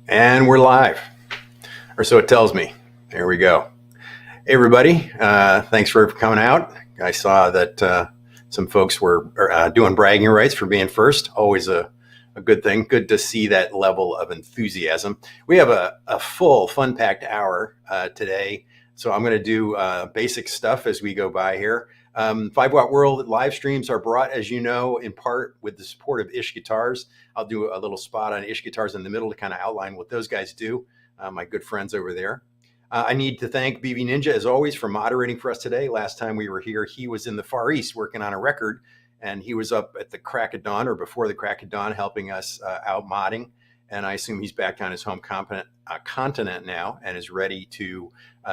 And we're live, or so it tells me. There we go. Hey, everybody. Thanks for coming out. I saw that some folks were doing bragging rights for being first. Always a good thing. Good to see that level of enthusiasm. We have a full, fun-packed hour today. So I'm going to do basic stuff as we go by here. 5 Watt World live streams are brought, as you know, in part with the support of Ish Guitars. I'll do a little spot on Ish Guitars in the middle to kind of outline what those guys do, my good friends over there. I need to thank BB Ninja, as always, for moderating for us today. Last time we were here, he was in the Far East working on a record, and he was up at the crack of dawn or before the crack of dawn helping us out modding. And I assume he's back on his home continent now and is ready to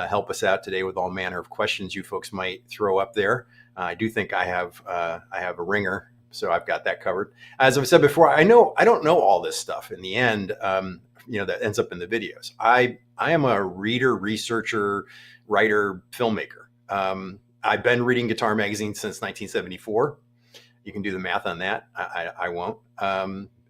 help us out today with all manner of questions you folks might throw up there. I do think I have a ringer, so I've got that covered. As I've said before, I don't know all this stuff in the end. That ends up in the videos. I am a reader, researcher, writer, filmmaker. I've been reading guitar magazines since 1974. You can do the math on that. I won't.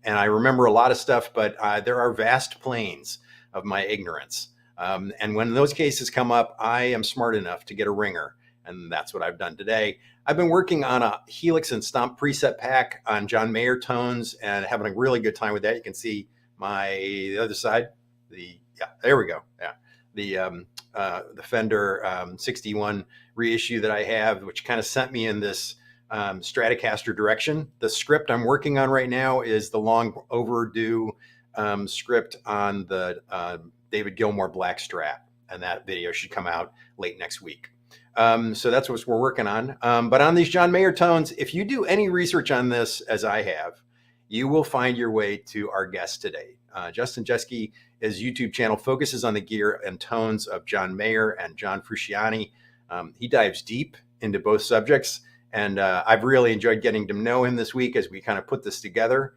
And I remember a lot of stuff, but there are vast planes of my ignorance. And when those cases come up, I am smart enough to get a ringer. And that's what I've done today. I've been working on a Helix and Stomp preset pack on John Mayer tones and having a really good time with that. You can see the other side. There we go. Yeah. The Fender 61 reissue that I have, which kind of sent me in this Stratocaster direction. The script I'm working on right now is the long overdue script on the David Gilmour Black Strat, and that video should come out late next week. So that's what we're working on. But on these John Mayer tones, if you do any research on this, as I have, you will find your way to our guest today. Justin Jeske, his YouTube channel focuses on the gear and tones of John Mayer and John Frusciante. He dives deep into both subjects, and I've really enjoyed getting to know him this week as we kind of put this together.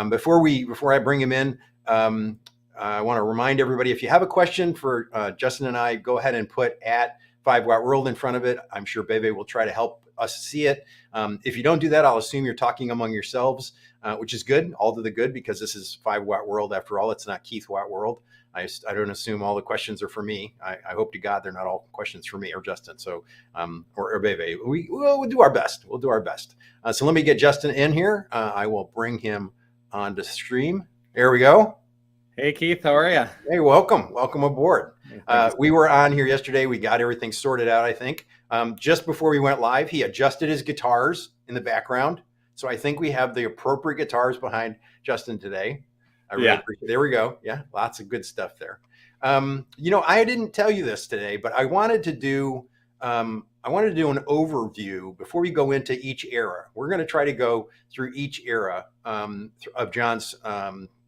Before I bring him in, I want to remind everybody, if you have a question for Justin and I, go ahead and put at 5 Watt World in front of it. I'm sure Bebe will try to help us see it. If you don't do that, I'll assume you're talking among yourselves, which is good, all to the good, because this is 5 Watt World after all. It's not Keith Watt World. I don't assume all the questions are for me. I hope to God they're not all questions for me or Justin. So, or Bebe. We'll do our best. We'll do our best. So let me get Justin in here. I will bring him on to stream. There we go. Hey, Keith, how are you? Hey, welcome aboard. We were on here yesterday. We got everything sorted out, I think. Just before we went live, he adjusted his guitars in the background. So I think we have the appropriate guitars behind Justin today. I really appreciate it. There we go. Yeah, lots of good stuff there. I didn't tell you this today, but I wanted to do an overview before we go into each era. We're going to try to go through each era of John's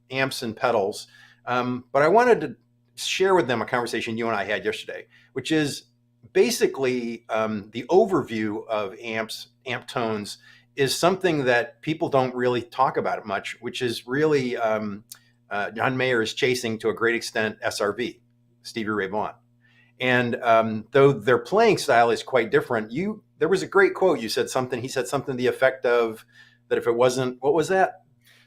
amps and pedals. But I wanted to share with them a conversation you and I had yesterday, which is basically the overview of amp tones is something that people don't really talk about much, which is really John Mayer is chasing to a great extent SRV, Stevie Ray Vaughan. And though their playing style is quite different, there was a great quote. He said something to the effect of that if it wasn't, what was that?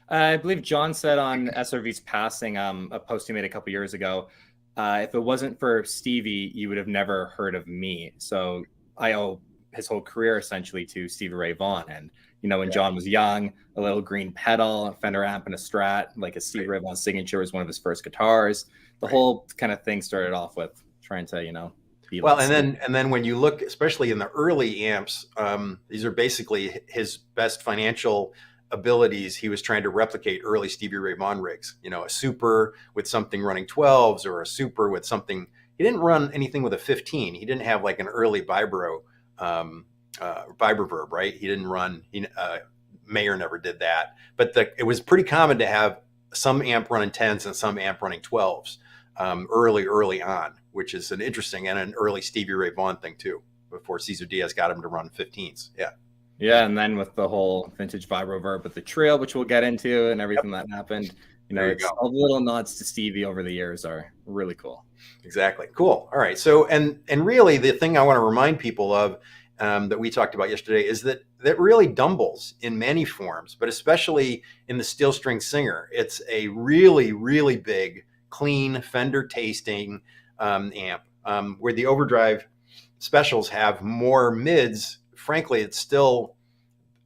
I believe John said on SRV's passing, a post he made a couple years ago, if it wasn't for Stevie, you would have never heard of me. So I owe his whole career essentially to Stevie Ray Vaughan. And, when John was young, a little green pedal, a Fender amp and a Strat, like a Stevie Ray Vaughan signature was one of his first guitars. The whole kind of thing started off with trying to, be well, and then when you look, especially in the early amps, these are basically his best financial abilities. He was trying to replicate early Stevie Ray Vaughan rigs, a super with something running 12s or a super with something. He didn't run anything with a 15. He didn't have like an early vibro, reverb, right? He didn't run, Mayer never did that, but it was pretty common to have some amp running 10s and some amp running 12s early on, which is an interesting and an early Stevie Ray Vaughan thing too, before Cesar Diaz got him to run 15s. Yeah. Yeah, and then with the whole vintage vibro verb with the Trill, which we'll get into, and everything that happened, it's all the little nods to Stevie over the years are really cool. Exactly. Cool. All right. So, and really the thing I want to remind people of that we talked about yesterday is that really Dumbles in many forms, but especially in the steel string singer, it's a really, really big clean Fender tasting amp. Where the overdrive specials have more mids, frankly, it's still.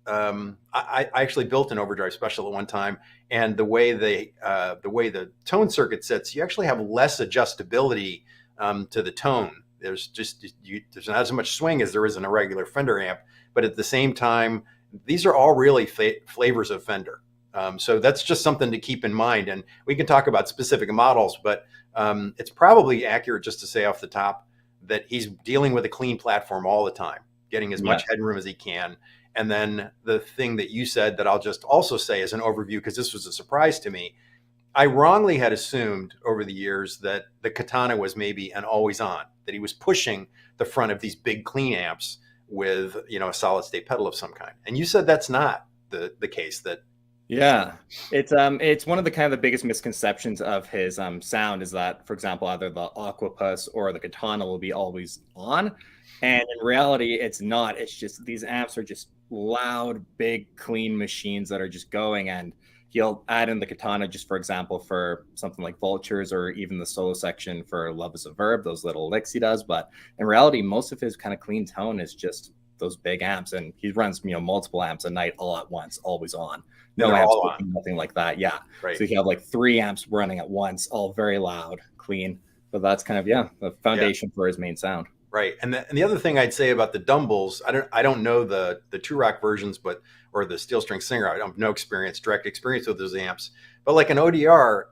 I actually built an overdrive special at one time, and the way the tone circuit sits, you actually have less adjustability to the tone. There's not as much swing as there is in a regular Fender amp, but at the same time, these are all really flavors of Fender. So that's just something to keep in mind. And we can talk about specific models, but it's probably accurate just to say off the top that he's dealing with a clean platform all the time, getting as much headroom as he can. And then the thing that you said that I'll just also say as an overview, because this was a surprise to me, I wrongly had assumed over the years that the Katana was maybe an always on, that he was pushing the front of these big clean amps with, a solid state pedal of some kind. And you said that's not the case. It's one of the kind of the biggest misconceptions of his sound is that, for example, either the Octopus or the Katana will be always on. And in reality, it's not. It's just these amps are just loud, big, clean machines that are just going. And he'll add in the Katana just, for example, for something like Vultures or even the solo section for Love is a Verb, those little licks he does. But in reality, most of his kind of clean tone is just those big amps. And he runs, multiple amps a night all at once, always on. No amps, nothing like that. Yeah. Right. So you have like 3 amps running at once, all very loud, clean. So that's kind of, the foundation for his main sound. Right. And the other thing I'd say about the Dumbles, I don't know the True Rock versions, or the Steel String Singer. I don't have no direct experience with those amps. But like an ODR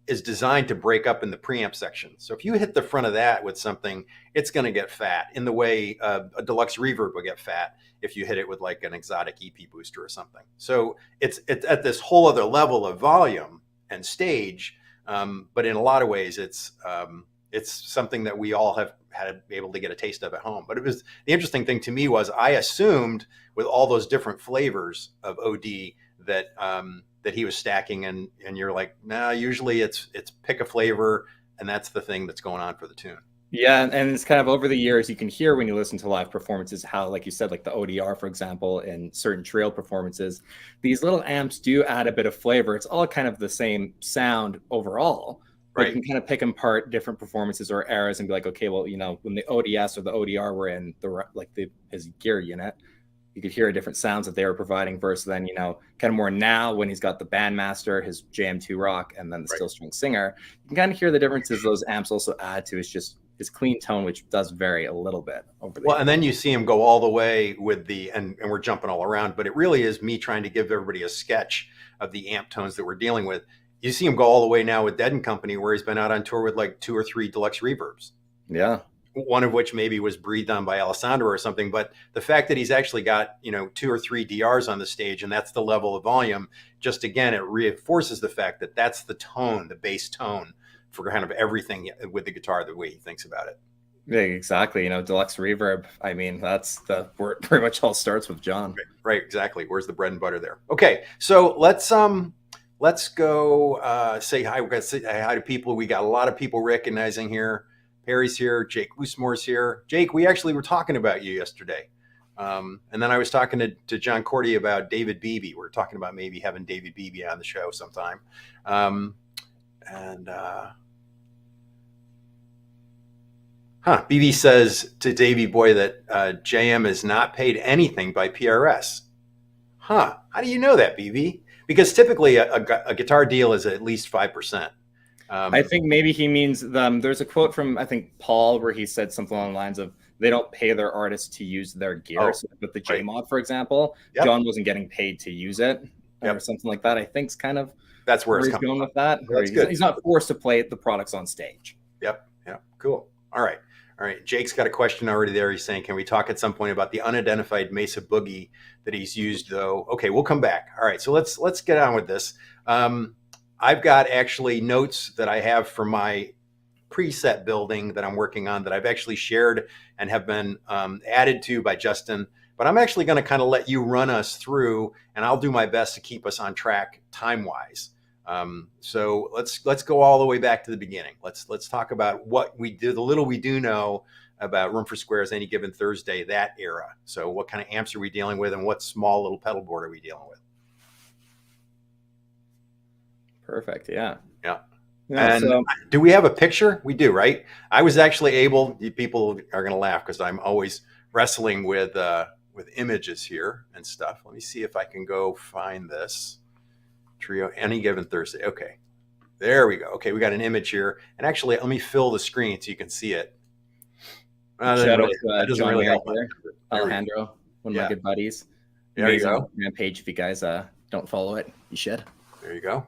is designed to break up in the preamp section. So if you hit the front of that with something, it's going to get fat in the way a deluxe reverb will get fat if you hit it with like an exotic EP booster or something. So it's at this whole other level of volume and stage. But in a lot of ways, it's something that we all have had able to get a taste of at home. But the interesting thing to me was I assumed with all those different flavors of OD that he was stacking, and you're like, nah, usually it's pick a flavor, and that's the thing that's going on for the tune. Yeah, and it's kind of over the years, you can hear when you listen to live performances how, like you said, like the ODR, for example, in certain trail performances, these little amps do add a bit of flavor. It's all kind of the same sound overall. Right. You can kind of pick apart different performances or eras and be like, okay, well, when the ODS or the ODR were in his gear unit, you could hear different sounds that they were providing versus then, kind of more now when he's got the Bandmaster, his JM2 Rock, and then the Steel String Singer. You can kind of hear the differences those amps also add to his clean tone, which does vary a little bit over the years. And then you see him go all the way with and we're jumping all around, but it really is me trying to give everybody a sketch of the amp tones that we're dealing with. You see him go all the way now with Dead & Company, where he's been out on tour with like 2 or 3 deluxe reverbs. Yeah. One of which maybe was breathed on by Alessandro or something. But the fact that he's actually got, 2 or 3 DRs on the stage, and that's the level of volume, just again, it reinforces the fact that that's the tone, the bass tone for kind of everything with the guitar, the way he thinks about it. Yeah, exactly. Deluxe reverb. I mean, that's where it pretty much all starts with John. Right, exactly. Where's the bread and butter there? Okay, so let's go say hi. We're going to say hi to people. We got a lot of people recognizing here. Perry's here. Jake Loosemore's here. Jake, we actually were talking about you yesterday. And then I was talking to John Cordy about David Beebe. We were talking about maybe having David Beebe on the show sometime. BB says to Davey Boy that JM is not paid anything by PRS. How do you know that, BB? Because typically a guitar deal is at least 5%. I think maybe he means there's a quote from, I think, Paul, where he said something along the lines of, they don't pay their artists to use their gear. So with the JMod, for example, John wasn't getting paid to use it or something like that. I think's kind of that's where he's going with that. That's good. He's not forced to play the products on stage. Yep. Cool. All right. Jake's got a question already there. He's saying, can we talk at some point about the unidentified Mesa Boogie that he's used, though? Okay, we'll come back. All right, so let's get on with this. I've got actually notes that I have for my preset building that I'm working on that I've actually shared and have been added to by Justin. But I'm actually going to kind of let you run us through, and I'll do my best to keep us on track time-wise. So let's go all the way back to the beginning. Let's talk about what we do, the little we do know about Room for Squares Any Given Thursday, that era. So what kind of amps are we dealing with, and what small little pedal board are we dealing with? Perfect. Yeah. Yeah, And so do we have a picture? We do, right? I was actually able. People are going to laugh because I'm always wrestling with images here and stuff. Let me see if I can go find this trio. Any given Thursday. Okay, there we go. Okay, we got an image here. And actually, let me fill the screen so you can see it. shout out That to doesn't John really Mayer help much. here, There we go. Alejandro, one of my Yeah, good buddies. there you Amazing go. page. If you guys don't follow it, you should. There you go.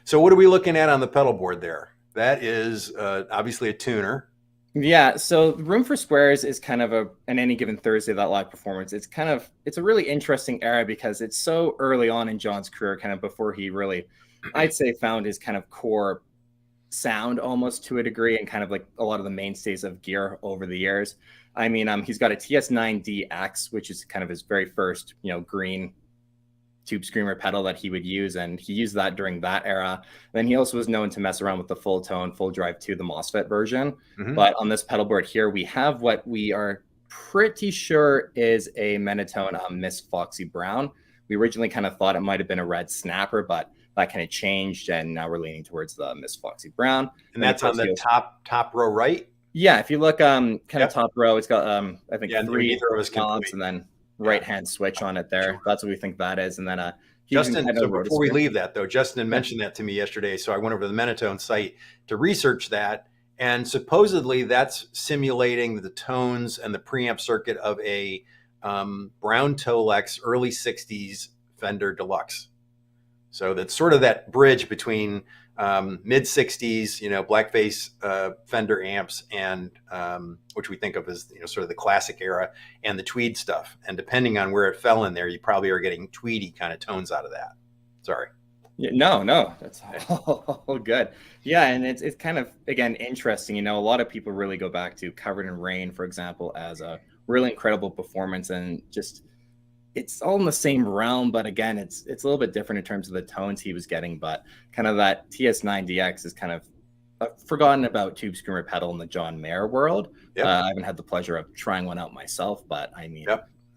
So what are we looking at on the pedal board there? That is obviously a tuner. Yeah, so Room for Squares is kind of an any given Thursday, that live performance. It's a really interesting era because it's so early on in John's career, kind of before he really, I'd say, found his kind of core sound almost to a degree, and kind of like a lot of the mainstays of gear over the years. I mean, he's got a TS9DX, which is kind of his very first, green tube screamer pedal that he would use, and he used that during that era. Then he also was known to mess around with the full tone, full drive 2, the MOSFET version. Mm-hmm. But on this pedal board here, we have what we are pretty sure is a Menatone Miss Foxy Brown. We originally kind of thought it might have been a red snapper, but that kind of changed, and now we're leaning towards the Miss Foxy Brown. And that's on the top row, right? Yeah, if you look kind of top row, it's got I think 3 balance and then right hand switch on it there. Sure. That's what we think that is. And then Justin, so before we leave that though, Justin had mentioned that to me yesterday. So I went over to the Menatone site to research that. And supposedly that's simulating the tones and the preamp circuit of a Brown Tolex early 60s Fender Deluxe. So that's sort of that bridge between mid 60s, blackface Fender amps, and which we think of as sort of the classic era, and the tweed stuff. And depending on where it fell in there, you probably are getting tweedy kind of tones out of that. Sorry. Yeah, no, that's all good. Yeah, and it's kind of, again, interesting. A lot of people really go back to Covered in Rain, for example, as a really incredible performance, and just it's all in the same realm, but again, it's a little bit different in terms of the tones he was getting. But kind of that TS9DX is kind of a forgotten about tube screamer pedal in the John Mayer world. Yep. I haven't had the pleasure of trying one out myself, but I mean,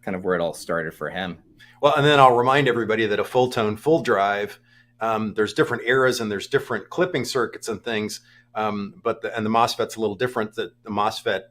kind of where it all started for him. Well, and then I'll remind everybody that a full tone, full drive, there's different eras and there's different clipping circuits and things. But the MOSFET's a little different. That the MOSFET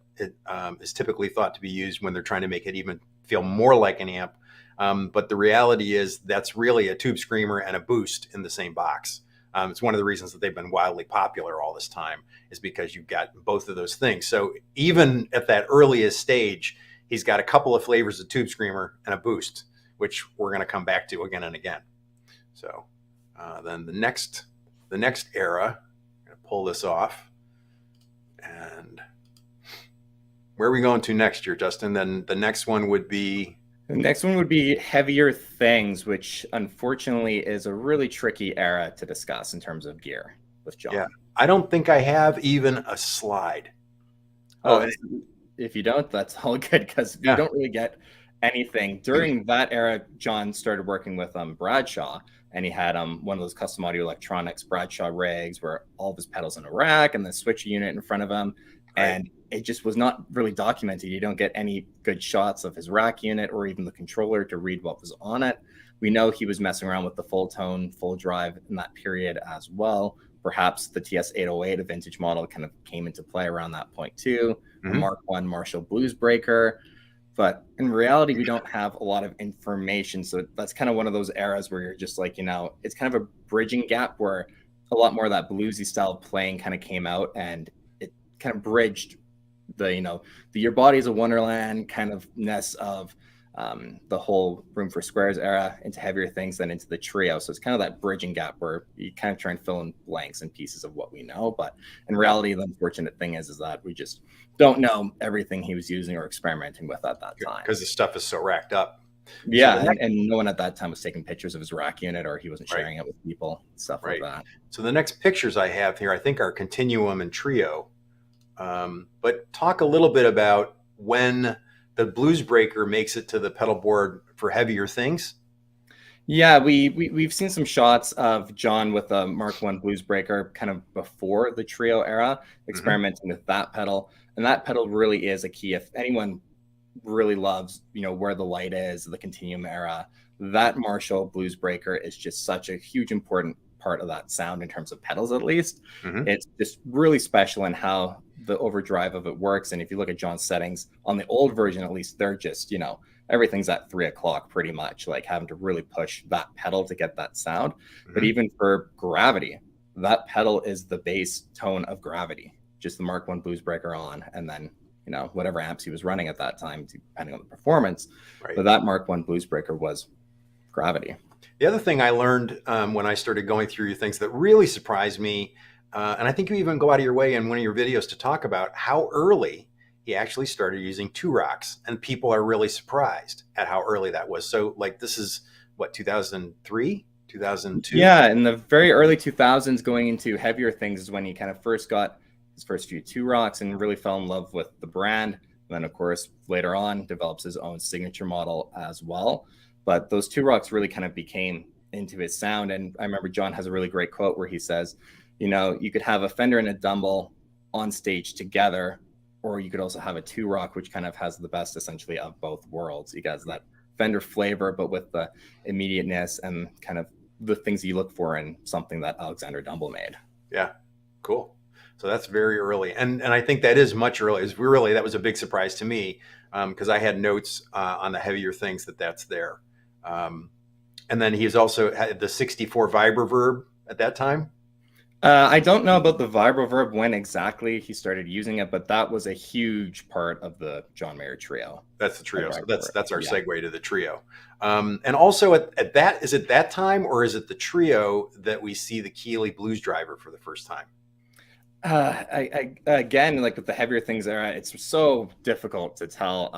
is typically thought to be used when they're trying to make it even feel more like an amp. But the reality is that's really a tube screamer and a boost in the same box. It's one of the reasons that they've been wildly popular all this time, is because you've got both of those things. So even at that earliest stage, he's got a couple of flavors of tube screamer and a boost, which we're going to come back to again and again. So then the next era, I'm going to pull this off. And where are we going to next year, Justin? Then the next one would be... The next one would be Heavier Things, which unfortunately is a really tricky era to discuss in terms of gear with John. Yeah, I don't think I have even a slide. Oh, if you don't, that's all good, because you don't really get anything. During that era, John started working with Bradshaw, and he had one of those custom audio electronics Bradshaw rigs where all of his pedals in a rack and the switcher unit in front of him. Right. And it just was not really documented. You don't get any good shots of his rack unit or even the controller to read what was on it. We know he was messing around with the full tone, full drive in that period as well. Perhaps the TS-808, a vintage model, kind of came into play around that point too. Mm-hmm. Mark I Marshall Blues Breaker. But in reality, we don't have a lot of information. So that's kind of one of those eras where you're just like, it's kind of a bridging gap where a lot more of that bluesy style playing kind of came out, and it kind of bridged the Your Body's a Wonderland kind of ness of the whole Room for Squares era into Heavier Things, then into the trio. So it's kind of that bridging gap where you kind of try and fill in blanks and pieces of what we know. But in reality, the unfortunate thing is that we just don't know everything he was using or experimenting with at that time. Because the stuff is so racked up. Yeah, so and no one at that time was taking pictures of his rack unit, or he wasn't sharing it with people, stuff like that. So the next pictures I have here, I think, are Continuum and Trio. But talk a little bit about when the Blues Breaker makes it to the pedal board for Heavier Things. Yeah, we've seen some shots of John with a Mark I Blues Breaker kind of before the trio era, experimenting with that pedal. And that pedal really is a key. If anyone really loves, Where the Light Is, the Continuum era, that Marshall Blues Breaker is just such a huge important part of that sound in terms of pedals, at least. Mhm. It's just really special in how the overdrive of it works. And if you look at John's settings on the old version, at least, they're just, you know, everything's at 3 o'clock pretty much, like having to really push that pedal to get that sound. But Mhm. even for gravity, that pedal is the bass tone of gravity, just the Mark I blues breaker on, and then, you know, whatever amps he was running at that time, depending on the performance. Right. But that Mark I blues breaker was gravity. The other thing I learned when I started going through your things that really surprised me, and I think you even go out of your way in one of your videos to talk about how early he actually started using two rocks, and people are really surprised at how early that was. So, like, this is what, 2003, 2002? Yeah, in the very early 2000s, going into heavier things is when he kind of first got his first few two rocks and really fell in love with the brand. And then, of course, later on develops his own signature model as well. But those two rocks really kind of became into his sound. And I remember John has a really great quote where he says, you know, you could have a Fender and a Dumble on stage together, or you could also have a two rock, which kind of has the best essentially of both worlds. You guys that Fender flavor, but with the immediateness and kind of the things you look for in something that Alexander Dumble made. Yeah, cool. So that's very early, and I think that is much earlier. Really, that was a big surprise to me because I had notes on the heavier things that's there. And then he's also had the 64 VibraVerb at that time. I don't know about the VibraVerb when exactly he started using it, but that was a huge part of the John Mayer trio. That's the trio. So that's our Yeah. segue to the trio. And also at that, is it that time or is it the trio that we see the Keeley Blues Driver for the first time? Again, like with the heavier things there, it's so difficult to tell.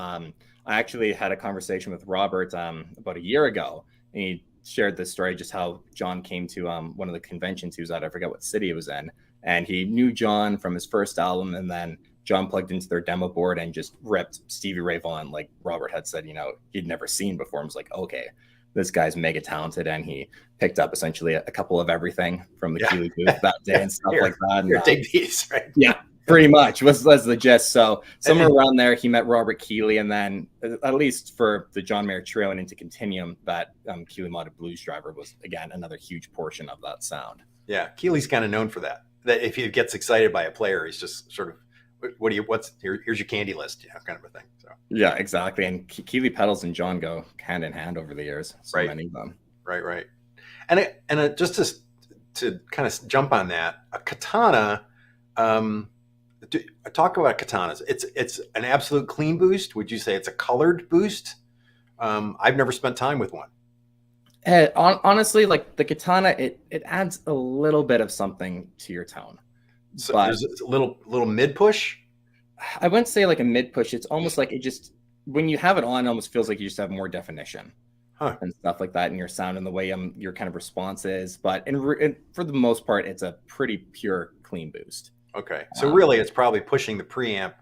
I actually had a conversation with Robert about a year ago, and he shared this story, just how John came to one of the conventions he was at. I forget what city it was in, and he knew John from his first album, and then John plugged into their demo board and just ripped Stevie Ray Vaughan, like Robert had said, you know, he'd never seen before. And was like, okay, this guy's mega talented, and he picked up essentially a couple of everything from the Keeley booth that day and stuff like that. And, take these, right? Yeah, pretty much was the gist. So somewhere around there, he met Robert Keeley, and then at least for the John Mayer trio and into Continuum, that Keeley modded Blues Driver was again another huge portion of that sound. Yeah, Keeley's kind of known for that. That if he gets excited by a player, he's just sort of, here's your candy list, you know, kind of a thing. So yeah, exactly. And Keeley pedals and John go hand in hand over the years. So right. Many of them. Right. And just to kind of jump on that, a katana. Talk about katanas. It's an absolute clean boost. Would you say it's a colored boost? I've never spent time with one. Honestly, like the katana, it adds a little bit of something to your tone. So there's a little mid push. I wouldn't say like a mid push. It's almost like it just, when you have it on, it almost feels like you just have more definition and stuff like that in your sound and the way your kind of response is. But for the most part, it's a pretty pure clean boost. Okay, so really, it's probably pushing the preamp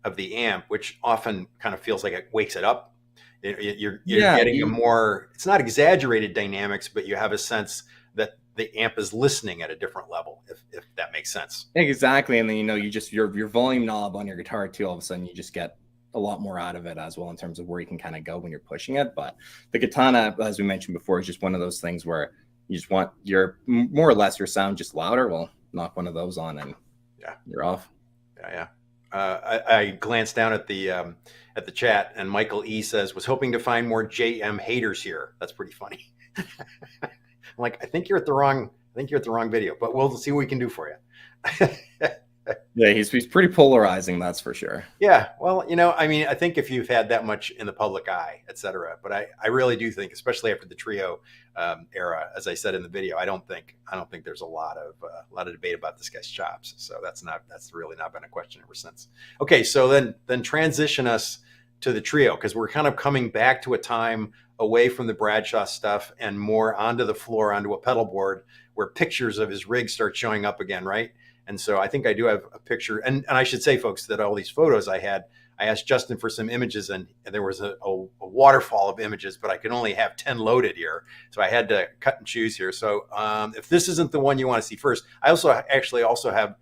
of the amp, which often kind of feels like it wakes it up. You're getting a more, it's not exaggerated dynamics, but you have a sense that the amp is listening at a different level, if that makes sense. Exactly. And then, you know, you just, your volume knob on your guitar too, all of a sudden you just get a lot more out of it as well in terms of where you can kind of go when you're pushing it. But the katana, as we mentioned before, is just one of those things where you just want more or less your sound just louder. Well, knock one of those on and you're off. Yeah. I glanced down at the chat, and Michael E says, was hoping to find more JM haters here. That's pretty funny. I'm like, I think you're at the wrong video, but we'll see what we can do for you. Yeah, he's pretty polarizing, that's for sure. Yeah, well, you know, I mean, I think if you've had that much in the public eye, et cetera, but I really do think, especially after the trio era, as I said in the video, I don't think there's a lot of debate about this guy's chops. So that's really not been a question ever since. Okay, so then transition us to the trio, because we're kind of coming back to a time away from the Bradshaw stuff and more onto the floor, onto a pedal board, where pictures of his rig start showing up again, right? And so I think I do have a picture, and I should say, folks, that all these photos I asked Justin for some images, and there was a waterfall of images, but I could only have 10 loaded here. So I had to cut and choose here. So if this isn't the one you want to see first, I also have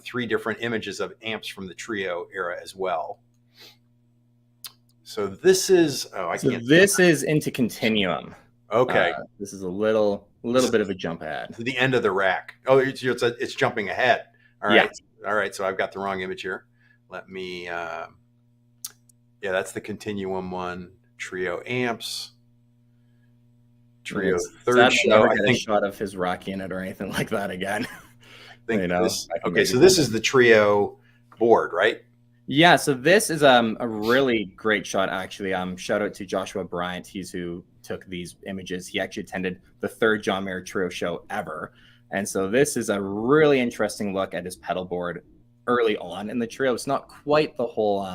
3 different images of amps from the trio era as well. So this is, this is into Continuum. Okay. This is a little bit of a jump ahead. The end of the rack. Oh, it's jumping ahead. All Yeah. right. All right. So I've got the wrong image here. Let me, yeah, that's the continuum one. Trio amps. Trio third Sad we'll show. never I get a think, shot of his rack in it or anything like that again. think You know, this, I can okay. maybe So this find is the trio board, right? Yeah, so this is a really great shot actually. Shout out to Joshua Bryant. He's who took these images. He actually attended the third John Mayer Trio show ever. And so this is a really interesting look at his pedal board early on in the trio. It's not quite the whole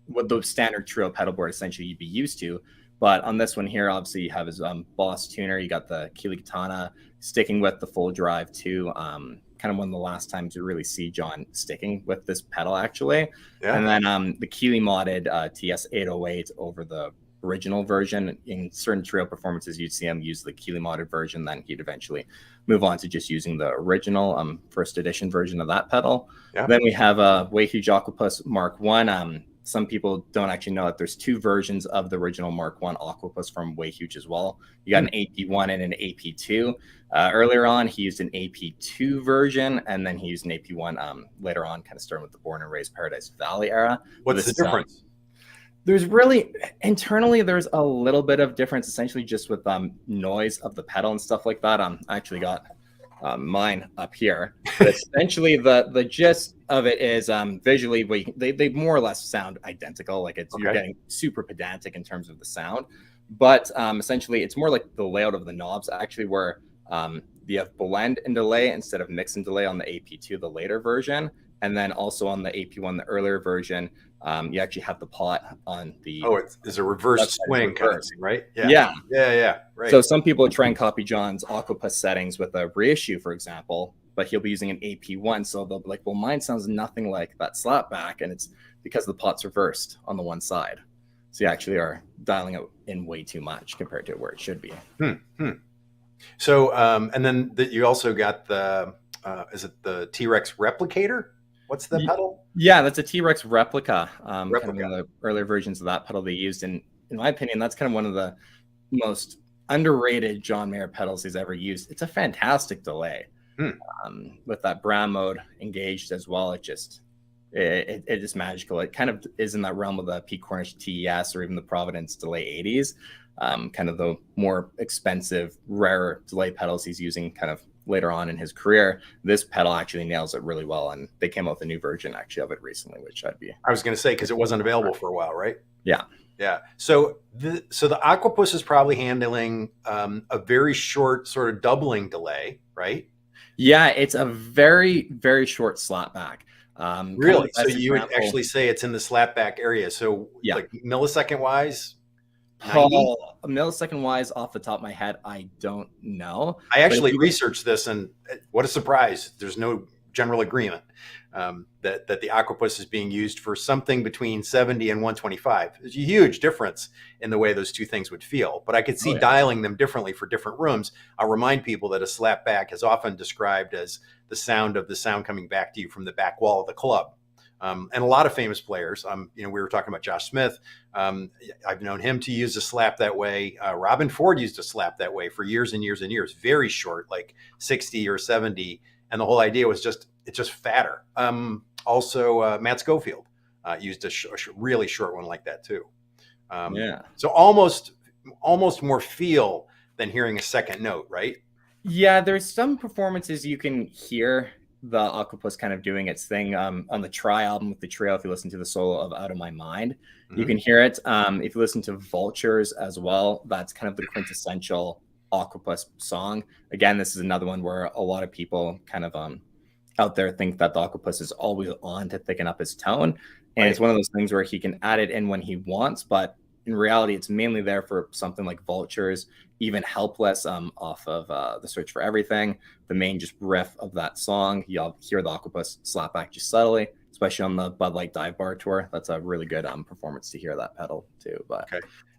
what the standard trio pedal board essentially you'd be used to. But on this one here, obviously you have his Boss tuner. You got the Keeley Katana sticking with the full drive too. Kind of one of the last times you really see John sticking with this pedal actually. Yeah. And then the Keeley modded TS 808 over the original version. In certain trio performances, you'd see him use the Keeley modded version. Then he'd eventually move on to just using the original first edition version of that pedal. Yeah. Then we have a Way Huge Aquapus Mark 1. Some people don't actually know that there's two versions of the original Mark 1 Aquapus from Way Huge as well. You got an AP1 and an AP2. Earlier on, he used an AP2 version, and then he used an AP1 later on, kind of starting with the Born and Raised Paradise Valley era. What's the difference? There's really, internally, there's a little bit of difference, essentially just with noise of the pedal and stuff like that. I actually got mine up here. But essentially, the gist of it is visually, they more or less sound identical. Like you're getting super pedantic in terms of the sound. But essentially, it's more like the layout of the knobs, actually, where you have blend and delay instead of mix and delay on the AP2, the later version. And then also on the AP1, the earlier version, you actually have the pot on the... Oh, it's a reverse swing kind of thing, right? Yeah. Right. So some people try and copy John's Aquapus settings with a reissue, for example, but he'll be using an AP1. So they'll be like, well, mine sounds nothing like that slapback. And it's because the pot's reversed on the one side. So you actually are dialing it in way too much compared to where it should be. So, and then you also got the, is it the T-Rex replicator? What's the pedal? Yeah, that's a T-Rex replica. Kind of one of the earlier versions of that pedal they used. And in my opinion, that's kind of one of the most underrated John Mayer pedals he's ever used. It's a fantastic delay. With that brown mode engaged as well. It is magical. It kind of is in that realm of the Pete Cornish TES or even the Providence Delay 80s. Kind of the more expensive, rarer delay pedals he's using kind of later on in his career. This pedal actually nails it really well, and they came out with a new version actually of it recently, which I was going to say, because it wasn't available for a while, right? Yeah. So the Aquapus is probably handling a very short sort of doubling delay, right? Yeah, it's a very, very short slapback. Really? So you would actually say it's in the slapback area. So like millisecond wise? Paul, a millisecond wise, off the top of my head, I don't know. I actually researched this, and what a surprise! There's no general agreement that the Aquapus is being used for something between 70 and 125. There's a huge difference in the way those two things would feel, but I could see dialing them differently for different rooms. I'll remind people that a slapback is often described as the sound of the sound coming back to you from the back wall of the club. And a lot of famous players, we were talking about Josh Smith. I've known him to use a slap that way. Robin Ford used a slap that way for years and years and years. Very short, like 60 or 70. And the whole idea was it's just fatter. Also, Matt Schofield used a really short one like that too. So almost more feel than hearing a second note, right? Yeah, there's some performances you can hear the Aquapus kind of doing its thing on the Try album with the trio. If you listen to the solo of Out of My Mind, you can hear it. If you listen to Vultures as well, that's kind of the quintessential Aquapus song. Again, this is another one where a lot of people kind of out there think that the Aquapus is always on to thicken up his tone. And it's one of those things where he can add it in when he wants, but in reality, it's mainly there for something like Vultures, even Helpless off of The Search for Everything. The main just riff of that song, you'll hear the Aquapus slap back just subtly, especially on the Bud Light Dive Bar tour. That's a really good performance to hear that pedal too. But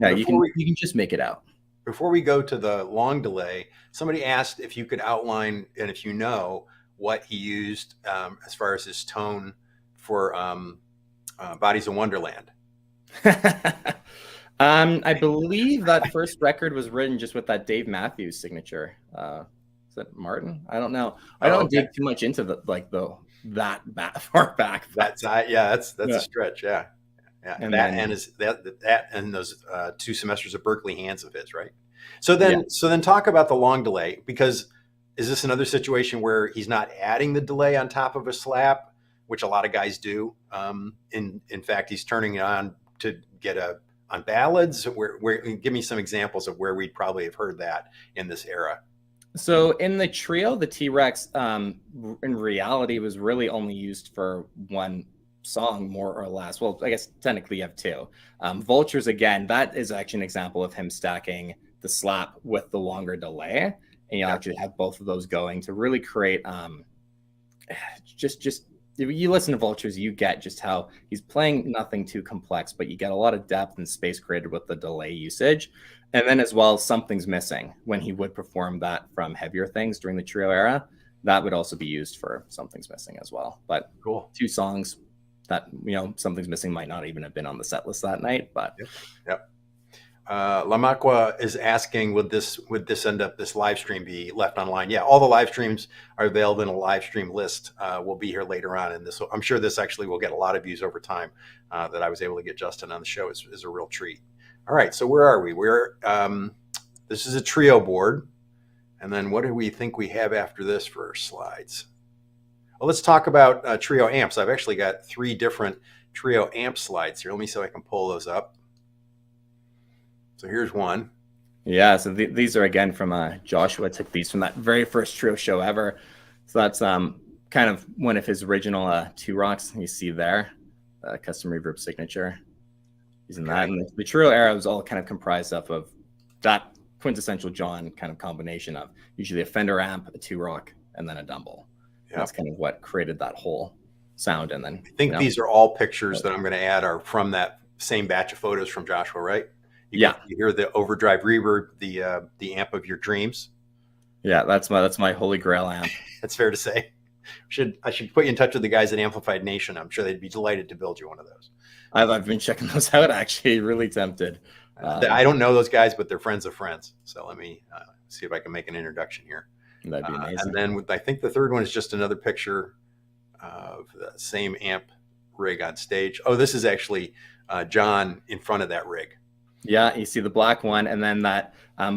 yeah, you can just make it out. Before we go to the long delay, somebody asked if you could outline, and if you know, what he used as far as his tone for Bodies in Wonderland. I believe that first record was written just with that Dave Matthews signature. Is that Martin? I don't know. I don't dig too much into that far back. That's that's Yeah. a stretch. Yeah. And that then- and that and those 2 semesters of Berkeley hands of his, right? So then talk about the long delay, because is this another situation where he's not adding the delay on top of a slap, which a lot of guys do? In fact, he's turning it on to get on ballads. Where give me some examples of where we'd probably have heard that in this era. So in the trio, the T-Rex in reality was really only used for one song, more or less. Well, I guess technically you have 2. Vultures, again, that is actually an example of him stacking the slap with the longer delay, and you actually have both of those going to really create just if you listen to Vultures, you get just how he's playing nothing too complex, but you get a lot of depth and space created with the delay usage. And then as well, Something's Missing, when he would perform that from heavier things during the trio era, that would also be used for Something's Missing as well. But cool, 2 songs that, Something's Missing might not even have been on the set list that night. But yep. Lamacqua is asking, would this live stream be left online? Yeah, all the live streams are available in a live stream list. We'll be here later on, and I'm sure this actually will get a lot of views over time. That I was able to get Justin on the show is a real treat. All right, so where are we? This is a trio board, and then what do we think we have after this for slides? Well, let's talk about trio amps. I've actually got 3 different trio amp slides here. Let me see if I can pull those up. So here's one. Yeah, so these are again from Joshua. Took these from that very first trio show ever. So that's kind of one of his original 2 rocks. You see there, custom reverb signature. Using that, and the trio era was all kind of comprised of that quintessential John kind of combination of usually a Fender amp, a 2 rock, and then a Dumble. Yep. That's kind of what created that whole sound. And then I think these are all pictures that I'm going to add are from that same batch of photos from Joshua, right? You hear the overdrive reverb, the amp of your dreams. Yeah, that's my holy grail amp. That's fair to say. I should put you in touch with the guys at Amplified Nation. I'm sure they'd be delighted to build you one of those. I've been checking those out, actually. Really tempted. I don't know those guys, but they're friends of friends. So let me see if I can make an introduction here. That'd be amazing. And then I think the third one is just another picture of the same amp rig on stage. Oh, this is actually John in front of that rig. Yeah, you see the black one, and then that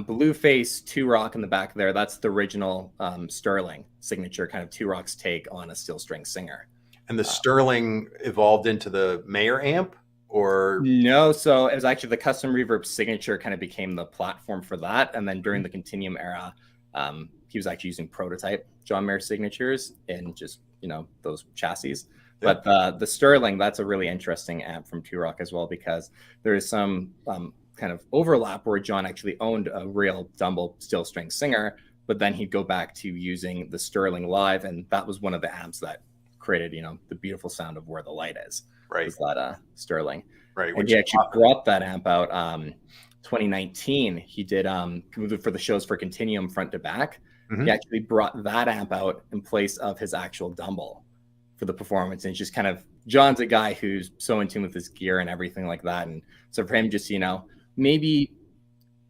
blue face 2 rock in the back there. That's the original Sterling signature kind of 2 rocks take on a steel string singer. And the Sterling evolved into the Mayer amp, or no? So it was actually the custom reverb signature kind of became the platform for that, and then during the Continuum era, he was actually using prototype John Mayer signatures in just those chassis. But the Sterling, that's a really interesting amp from 2 Rock as well, because there is some kind of overlap where John actually owned a real Dumble steel string singer, but then he'd go back to using the Sterling live, and that was one of the amps that created the beautiful sound of Where the Light Is. Right. Was that Sterling. Right. And he actually brought that amp out 2019. He did for the shows for Continuum front to back. Mm-hmm. He actually brought that amp out in place of his actual Dumble for the performance. And it's just kind of, John's a guy who's so in tune with his gear and everything like that. And so for him, just, maybe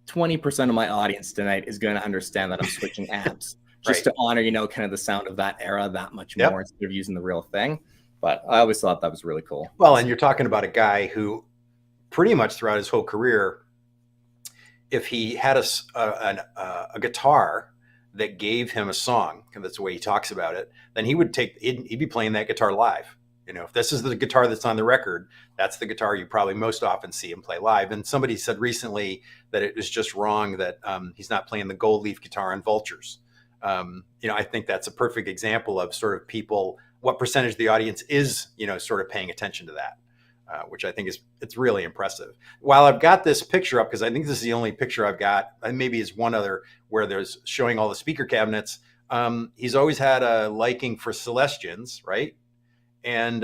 20% of my audience tonight is going to understand that I'm switching amps just to honor, kind of the sound of that era that much more instead of using the real thing. But I always thought that was really cool. Well, and you're talking about a guy who pretty much throughout his whole career, if he had a guitar that gave him a song, and that's the way he talks about it, then he'd be playing that guitar live. If this is the guitar that's on the record, that's the guitar you probably most often see him play live. And somebody said recently that it was just wrong that he's not playing the gold leaf guitar on Vultures. I think that's a perfect example of sort of people, what percentage of the audience is, sort of paying attention to that, which I think it's really impressive. While I've got this picture up, because I think this is the only picture I've got, and maybe is one other where there's showing all the speaker cabinets. He's always had a liking for Celestians, right? And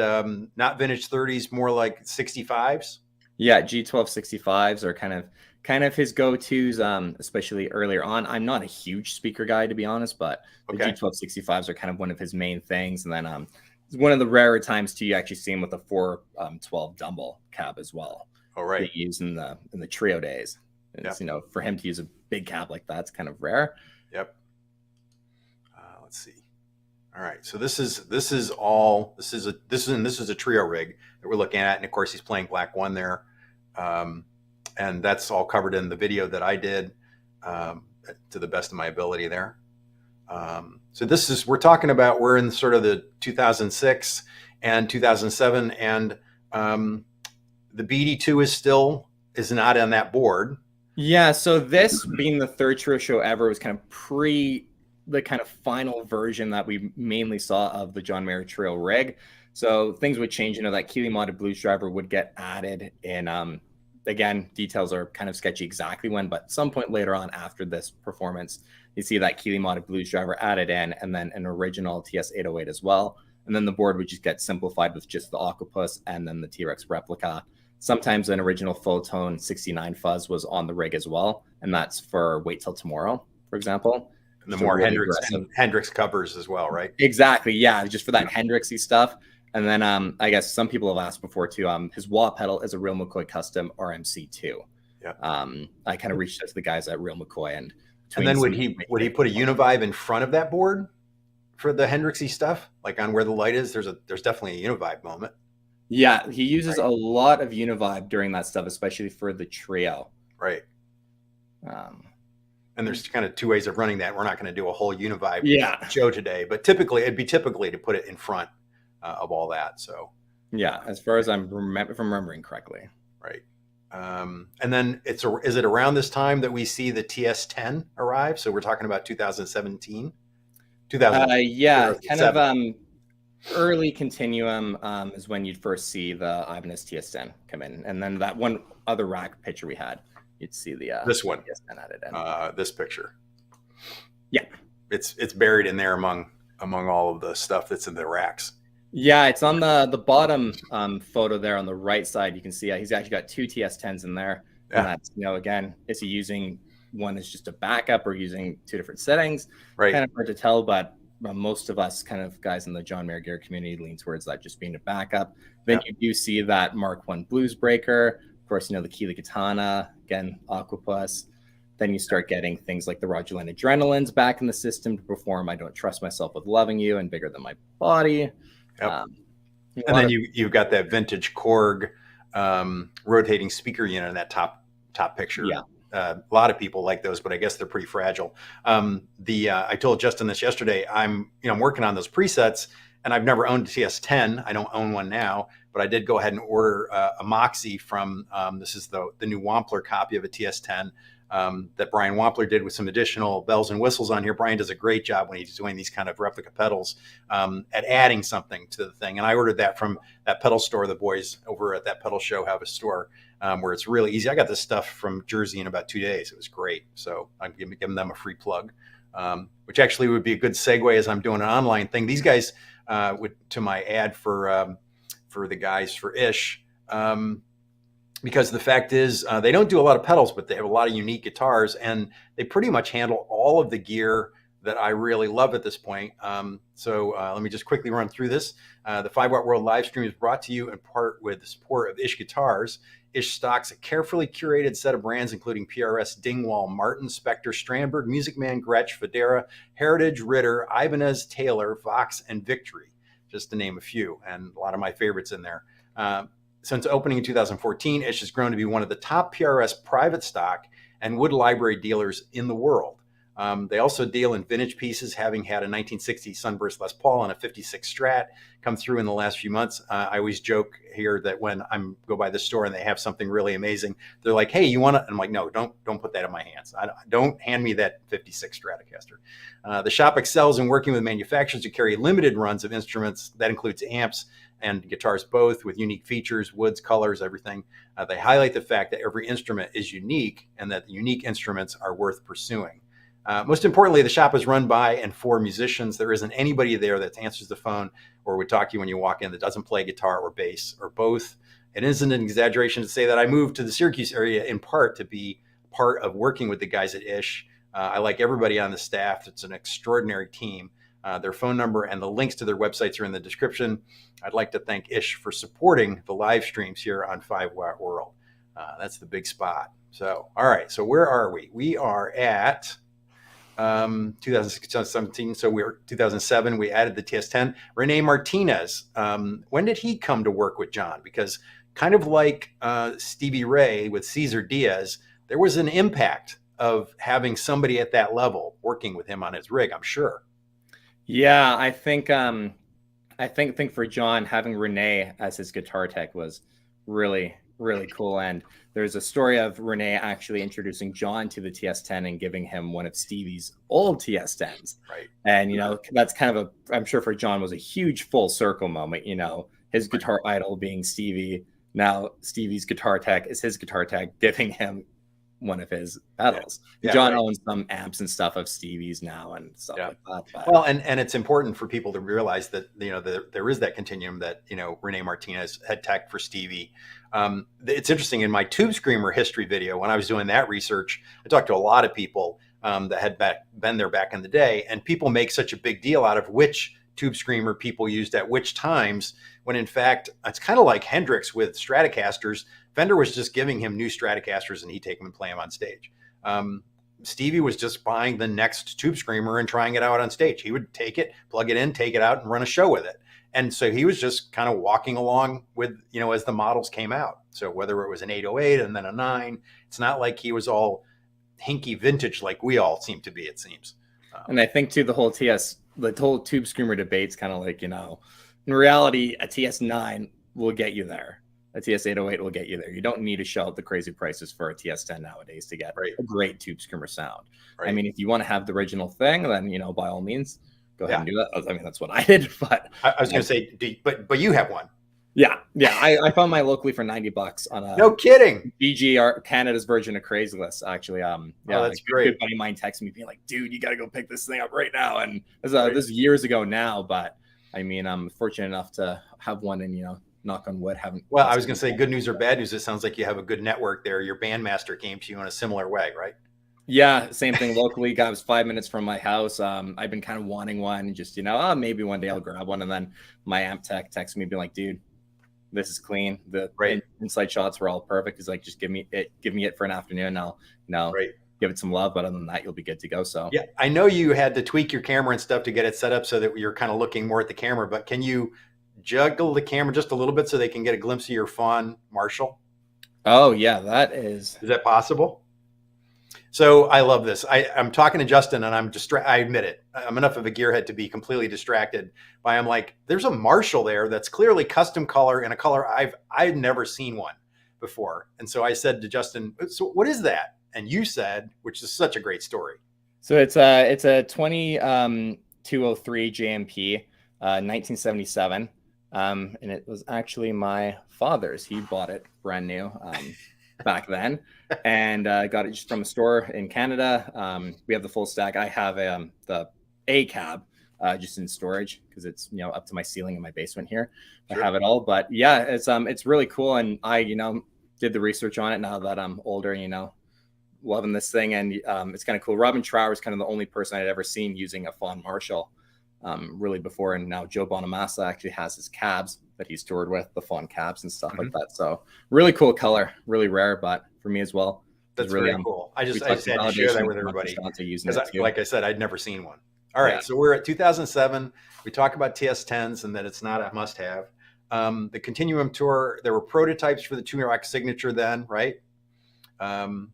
not vintage 30s, more like 65s. Yeah, G12 65s are kind of his go-tos, especially earlier on. I'm not a huge speaker guy, to be honest, but the G12 65s are kind of one of his main things. And then it's one of the rarer times too you actually see him with a 412 Dumble cab as well. Oh, right. being used in the trio days. It's, for him to use a big cab like that's kind of rare. Yep. Let's see. All right. So this is a trio rig that we're looking at, and of course he's playing Black One there, and that's all covered in the video that I did to the best of my ability there. So we're in sort of the 2006 and 2007, and the BD2 is not on that board. Yeah, so this being the third trio show ever was kind of pre the kind of final version that we mainly saw of the John Mayer trio rig. So things would change. That Keeley modded blues driver would get added in. Again, details are kind of sketchy exactly when, but some point later on after this performance, you see that Keeley modded blues driver added in, and then an original TS-808 as well. And then the board would just get simplified with just the Octopus and then the T-Rex replica. Sometimes an original full tone 69 fuzz was on the rig as well, and that's for Wait Till Tomorrow, for example. And the more really Hendrix covers as well, right? Exactly, yeah, just for that Hendrixy stuff. And then I guess some people have asked before too. His wah pedal is a Real McCoy custom RMC2. Yeah. I kind of reached out to the guys at Real McCoy, and then would he put a Univibe in front of that board for the Hendrixy stuff, like on where the light is? There's definitely a Univibe moment. Yeah, he uses a lot of Univibe during that stuff, especially for the trio. Right. And there's kind of two ways of running that. We're not going to do a whole Univibe show today, but it'd be typically to put it in front of all that. So yeah, as far as if I'm remembering correctly. Right. And then is it around this time that we see the TS10 arrive? So we're talking about 2017. Yeah, kind of early Continuum is when you'd first see the Ibanez TS10 come in, and then that one other rack picture we had, you'd see the this one TS10 added in. This picture. Yeah, it's buried in there among all of the stuff that's in the racks. Yeah, it's on the bottom photo there on the right side. You can see he's actually got two TS10s in there. Yeah. And that's, again, is he using one as just a backup or using two different settings? Right. Kind of hard to tell, but most of us kind of guys in the John Mayer gear community lean towards that just being a backup. Then you do see that Mark I Blues Breaker. Of course, the Keeley Katana, again, Aquapus. Then you start getting things like the Roger Lane Adrenalines back in the system to perform I Don't Trust Myself with Loving You and Bigger Than My Body. Yep. And then you've got that vintage Korg rotating speaker unit in that top picture. Yeah. A lot of people like those, but I guess they're pretty fragile. I told Justin this yesterday. I'm working on those presets, and I've never owned a TS10. I don't own one now, but I did go ahead and order a Moxie from. This is the new Wampler copy of a TS10 that Brian Wampler did with some additional bells and whistles on here. Brian does a great job when he's doing these kind of replica pedals at adding something to the thing. And I ordered that from that pedal store. The boys over at that pedal show have a store where it's really easy. I got this stuff from Jersey in about 2 days. It was great. So I'm giving them a free plug, which actually would be a good segue as I'm doing an online thing. These guys, to my ad for the guys for Ish, because the fact is they don't do a lot of pedals, but they have a lot of unique guitars, and they pretty much handle all of the gear that I really love at this point. So let me just quickly run through this. The 5 Watt World live stream is brought to you in part with the support of Ish Guitars. Ish stocks a carefully curated set of brands, including PRS, Dingwall, Martin, Spectre, Strandberg, Music Man, Gretsch, Federa, Heritage, Ritter, Ibanez, Taylor, Vox, and Victory, just to name a few, and a lot of my favorites in there. Since opening in 2014, Ish has grown to be one of the top PRS private stock and wood library dealers in the world. They also deal in vintage pieces, having had a 1960 Sunburst Les Paul and a 56 Strat come through in the last few months. I always joke here that when I go by the store and they have something really amazing, they're like, "Hey, you want to?" I'm like, "No, don't put that in my hands. Don't hand me that 56 Stratocaster." The shop excels in working with manufacturers to carry limited runs of instruments. That includes amps and guitars both, with unique features, woods, colors, everything. They highlight the fact that every instrument is unique and that the unique instruments are worth pursuing. Most importantly, the shop is run by and for musicians. There isn't anybody there that answers the phone or would talk to you when you walk in that doesn't play guitar or bass or both. It isn't an exaggeration to say that I moved to the Syracuse area in part to be part of working with the guys at Ish. I like everybody on the staff. It's an extraordinary team. Their phone number and the links to their websites are in the description. I'd like to thank Ish for supporting the live streams here on 5 Watt World. That's the big spot. So, all right. So where are we? We are at 2017. So we're 2007. We added the TS10. Rene Martinez. When did he come to work with John? Because kind of like Stevie Ray with Cesar Diaz, there was an impact of having somebody at that level working with him on his rig, I'm sure. Yeah, I think for John, having Renee as his guitar tech was really, really cool. And there's a story of Renee actually introducing John to the TS10 and giving him one of Stevie's old TS10s. Right. And, that's kind of I'm sure for John was a huge full circle moment, his guitar idol being Stevie. Now Stevie's guitar tech is his guitar tech giving him one of his pedals. Yeah, John owns some amps and stuff of Stevie's now and stuff like that. But. Well, and it's important for people to realize that, there is that continuum that, Rene Martinez had tech for Stevie. It's interesting, in my Tube Screamer history video, when I was doing that research, I talked to a lot of people that had been there back in the day, and people make such a big deal out of which Tube Screamer people used at which times, when in fact, it's kind of like Hendrix with Stratocasters. Fender was just giving him new Stratocasters and he'd take them and play them on stage. Stevie was just buying the next Tube Screamer and trying it out on stage. He would take it, plug it in, take it out, and run a show with it. And so he was just kind of walking along with, as the models came out. So whether it was an 808 and then a 9, it's not like he was all hinky vintage like we all seem to be, it seems. And I think too, the whole Tube Screamer debate's kind of like, in reality, a TS9 will get you there. A TS808 will get you there. You don't need to shell out the crazy prices for a TS10 nowadays to get a great Tube Screamer sound. Right. I mean, if you want to have the original thing, then, by all means, go ahead and do that. I mean, that's what I did. But I was going to say, but you have one. Yeah. I found mine locally for $90 on a no kidding BGR Canada's version of Craigslist. Actually, that's great. A good buddy of mine texted me being like, "Dude, you got to go pick this thing up right now." And this is years ago now, but I mean, I'm fortunate enough to have one, and knock on wood, haven't. Well, I was going to say, good news or bad news, it sounds like you have a good network there. Your bandmaster came to you in a similar way, right? Yeah, same thing locally. Guy was 5 minutes from my house. I've been kind of wanting one, just maybe one day I'll grab one. And then my amp tech texted me, being like, "Dude, this is clean. The inside shots were all perfect. He's like, just give me it for an afternoon. I'll give it some love, but other than that, you'll be good to go." So yeah, I know you had to tweak your camera and stuff to get it set up so that you're kind of looking more at the camera, but can you juggle the camera just a little bit so they can get a glimpse of your fawn Marshall? Oh yeah, is that possible? So I love this. I'm talking to Justin and I admit it. I'm enough of a gearhead to be completely distracted by, I'm like, there's a Marshall there that's clearly custom color in a color I've never seen one before. And so I said to Justin, "So what is that?" And you said, which is such a great story. So it's a 2203 JMP, 1977. And it was actually my father's. He bought it brand new back then, and got it just from a store in Canada. We have the full stack. I have the A cab just in storage because it's up to my ceiling in my basement here. Sure. I have it all, but yeah, it's really cool, and I did the research on it now that I'm older. Loving this thing, and it's kind of cool. Robin Trower is kind of the only person I'd ever seen using a Fawn Marshall really before, and now Joe Bonamassa actually has his cabs that he's toured with, the Fawn cabs and stuff like that. So really cool color, really rare, but for me as well, that's really cool. I just had to share that with everybody because, like I said, I'd never seen one. All right, so we're at 2007. We talk about TS10s and that it's not a must-have. The Continuum Tour, there were prototypes for the Two-Rock Signature then, right? And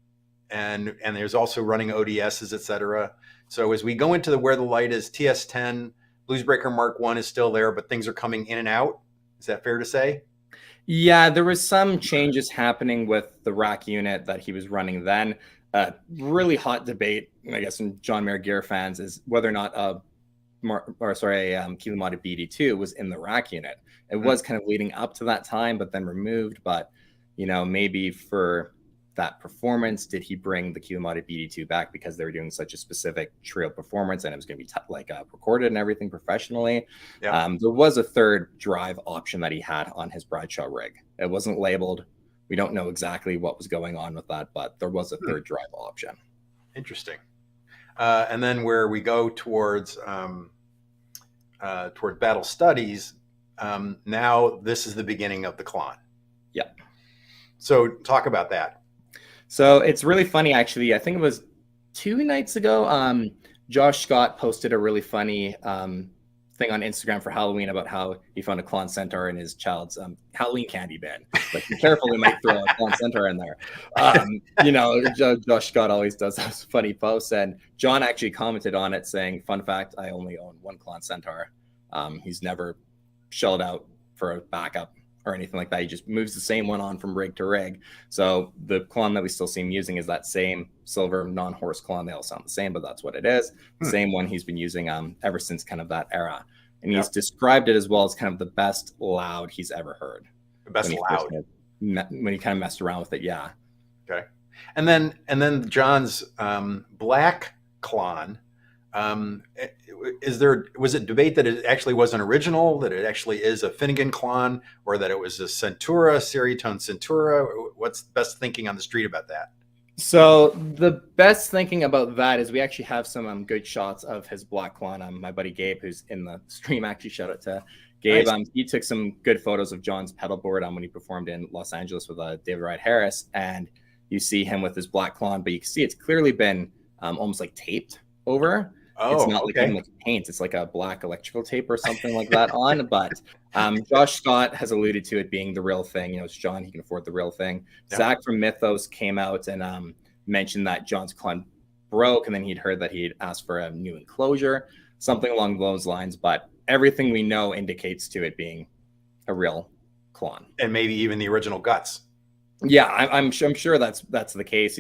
there's also running ODSs, etc. So as we go into Where the Light Is, TS10, Bluesbreaker Mark I is still there, but things are coming in and out. Is that fair to say? Yeah, there was some changes happening with the rack unit that he was running then. Really hot debate, I guess, in John Mayer gear fans is whether or not Kilo Modded BD2 was in the rack unit. It was kind of leading up to that time, but then removed. But maybe for that performance, did he bring the Kilo Modded BD2 back because they were doing such a specific trio performance and it was going to be recorded and everything professionally? Yeah. There was a third drive option that he had on his Bradshaw rig. It wasn't labeled. We don't know exactly what was going on with that, but there was a third drive option. Interesting. And then where we go towards toward Battle Studies, now this is the beginning of the Klon. Yeah. So talk about that. So it's really funny, actually. I think it was 2 nights ago. Josh Scott posted a really funny thing on Instagram for Halloween about how he found a Klon Centaur in his child's Halloween candy bin. Like, be careful, we might throw a Klon Centaur in there. Josh Scott always does those funny posts, and John actually commented on it saying, "Fun fact: I only own one Klon Centaur. He's never shelled out for a backup or anything like that. He just moves the same one on from rig to rig." So the Klon that we still see him using is that same silver non-horse Klon. They all sound the same, but that's what it is. Same one he's been using ever since kind of that era. And he's described it as well as kind of the best loud he's ever heard. The best loud. When he kind of messed around with it, yeah. Okay. And then John's black Klon. Was it debate that it actually wasn't original, that it actually is a Finnegan Klon, or that it was a Centura, Seritone Centura? What's the best thinking on the street about that? So the best thinking about that is we actually have some good shots of his black Klon. My buddy Gabe, who's in the stream, actually shout out to Gabe. Nice. He took some good photos of John's pedal board when he performed in Los Angeles with David Wright Harris, and you see him with his black Klon, but you can see it's clearly been almost like taped over. Oh, it's not like paint. It's like a black electrical tape or something like that on. But Josh Scott has alluded to it being the real thing. It's John. He can afford the real thing. Yeah. Zach from Mythos came out and mentioned that John's Klon broke, and then he'd heard that he'd asked for a new enclosure, something along those lines. But everything we know indicates to it being a real Klon. And maybe even the original guts. Yeah, I'm sure that's the case.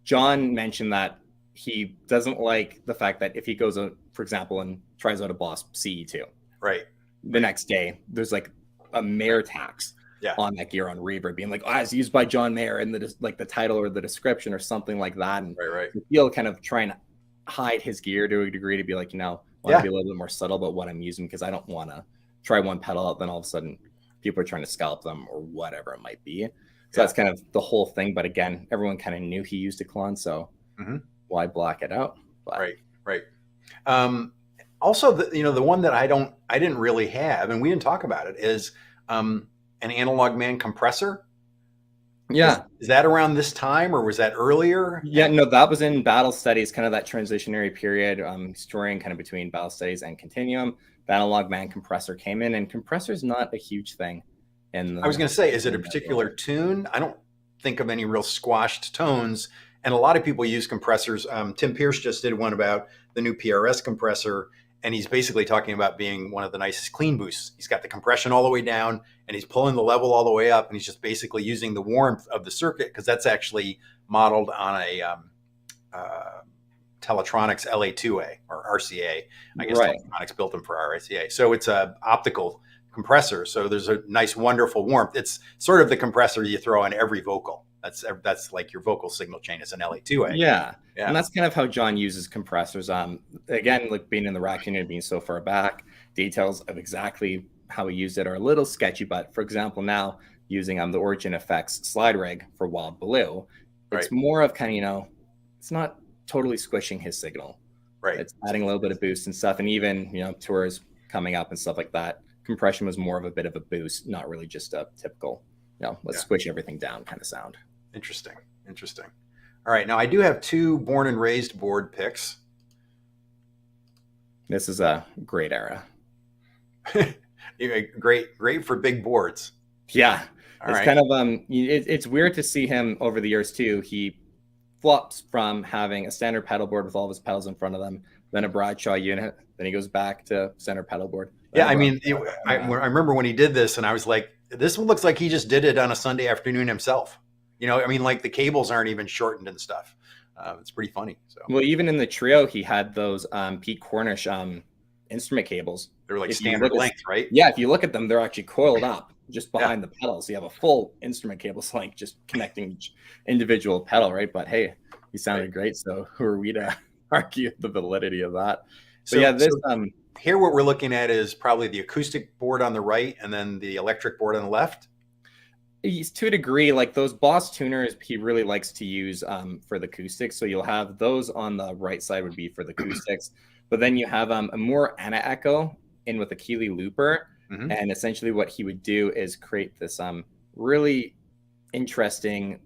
John mentioned that he doesn't like the fact that if he goes, for example, and tries out a Boss CE2, right, the next day there's like a Mayer tax on that gear on Reverb, being like, it's used by John Mayer in the title or the description or something like that, and he'll kind of try and hide his gear to a degree to be like, want to be a little bit more subtle about what I'm using, because I don't want to try one pedal out, then all of a sudden people are trying to scalp them or whatever it might be. So that's kind of the whole thing. But again, everyone kind of knew he used a Klon, so. Why black it out? But. Right. Also, the one that I didn't really have, and we didn't talk about it, is an analog man compressor. Yeah. Is that around this time, or was that earlier? Yeah, no, that was in Battle Studies, kind of that transitionary period, storing kind of between Battle Studies and Continuum. The analog man compressor came in, and compressor is not a huge thing. I was going to say, is it a particular tune? I don't think of any real squashed tones. And a lot of people use compressors. Tim Pierce just did one about the new PRS compressor, and he's basically talking about being one of the nicest clean boosts. He's got the compression all the way down, and he's pulling the level all the way up, and he's just basically using the warmth of the circuit, because that's actually modeled on a Teletronics LA2A or RCA. I guess Teletronics built them for RCA. So it's a optical compressor. So there's a nice, wonderful warmth. It's sort of the compressor you throw on every vocal. That's like your vocal signal chain is an LA2A. Yeah. And that's kind of how John uses compressors. Again, like being in the rack unit, being so far back, details of exactly how he used it are a little sketchy. But for example, now using the Origin Effects slide rig for Wild Blue, it's more of kind of, it's not totally squishing his signal. Right. It's adding a little bit of boost and stuff. And even, tours coming up and stuff like that, compression was more of a bit of a boost, not really just a typical, let's squish everything down kind of sound. Interesting. All right. Now I do have 2 born and raised board picks. This is a great era. Great for big boards. Yeah. It's kind of, it's weird to see him over the years too. He flops from having a standard pedal board with all of his pedals in front of them, then a Bradshaw unit, then he goes back to standard pedal board. Yeah. I mean, I remember when he did this and I was like, this looks like he just did it on a Sunday afternoon himself. Like the cables aren't even shortened and stuff. It's pretty funny. So, well, even in the trio, he had those Pete Cornish instrument cables. They're like standard length, right? Yeah, if you look at them, they're actually coiled up just behind the pedals. So you have a full instrument cable length just connecting each individual pedal, right? But hey, he sounded great. So who are we to argue the validity of that? So here what we're looking at is probably the acoustic board on the right and then the electric board on the left. He's to a degree, like those Boss tuners he really likes to use for the acoustics. So you'll have those on the right side would be for the acoustics, but then you have a more ana echo in with a Keeley looper. And essentially what he would do is create this really interesting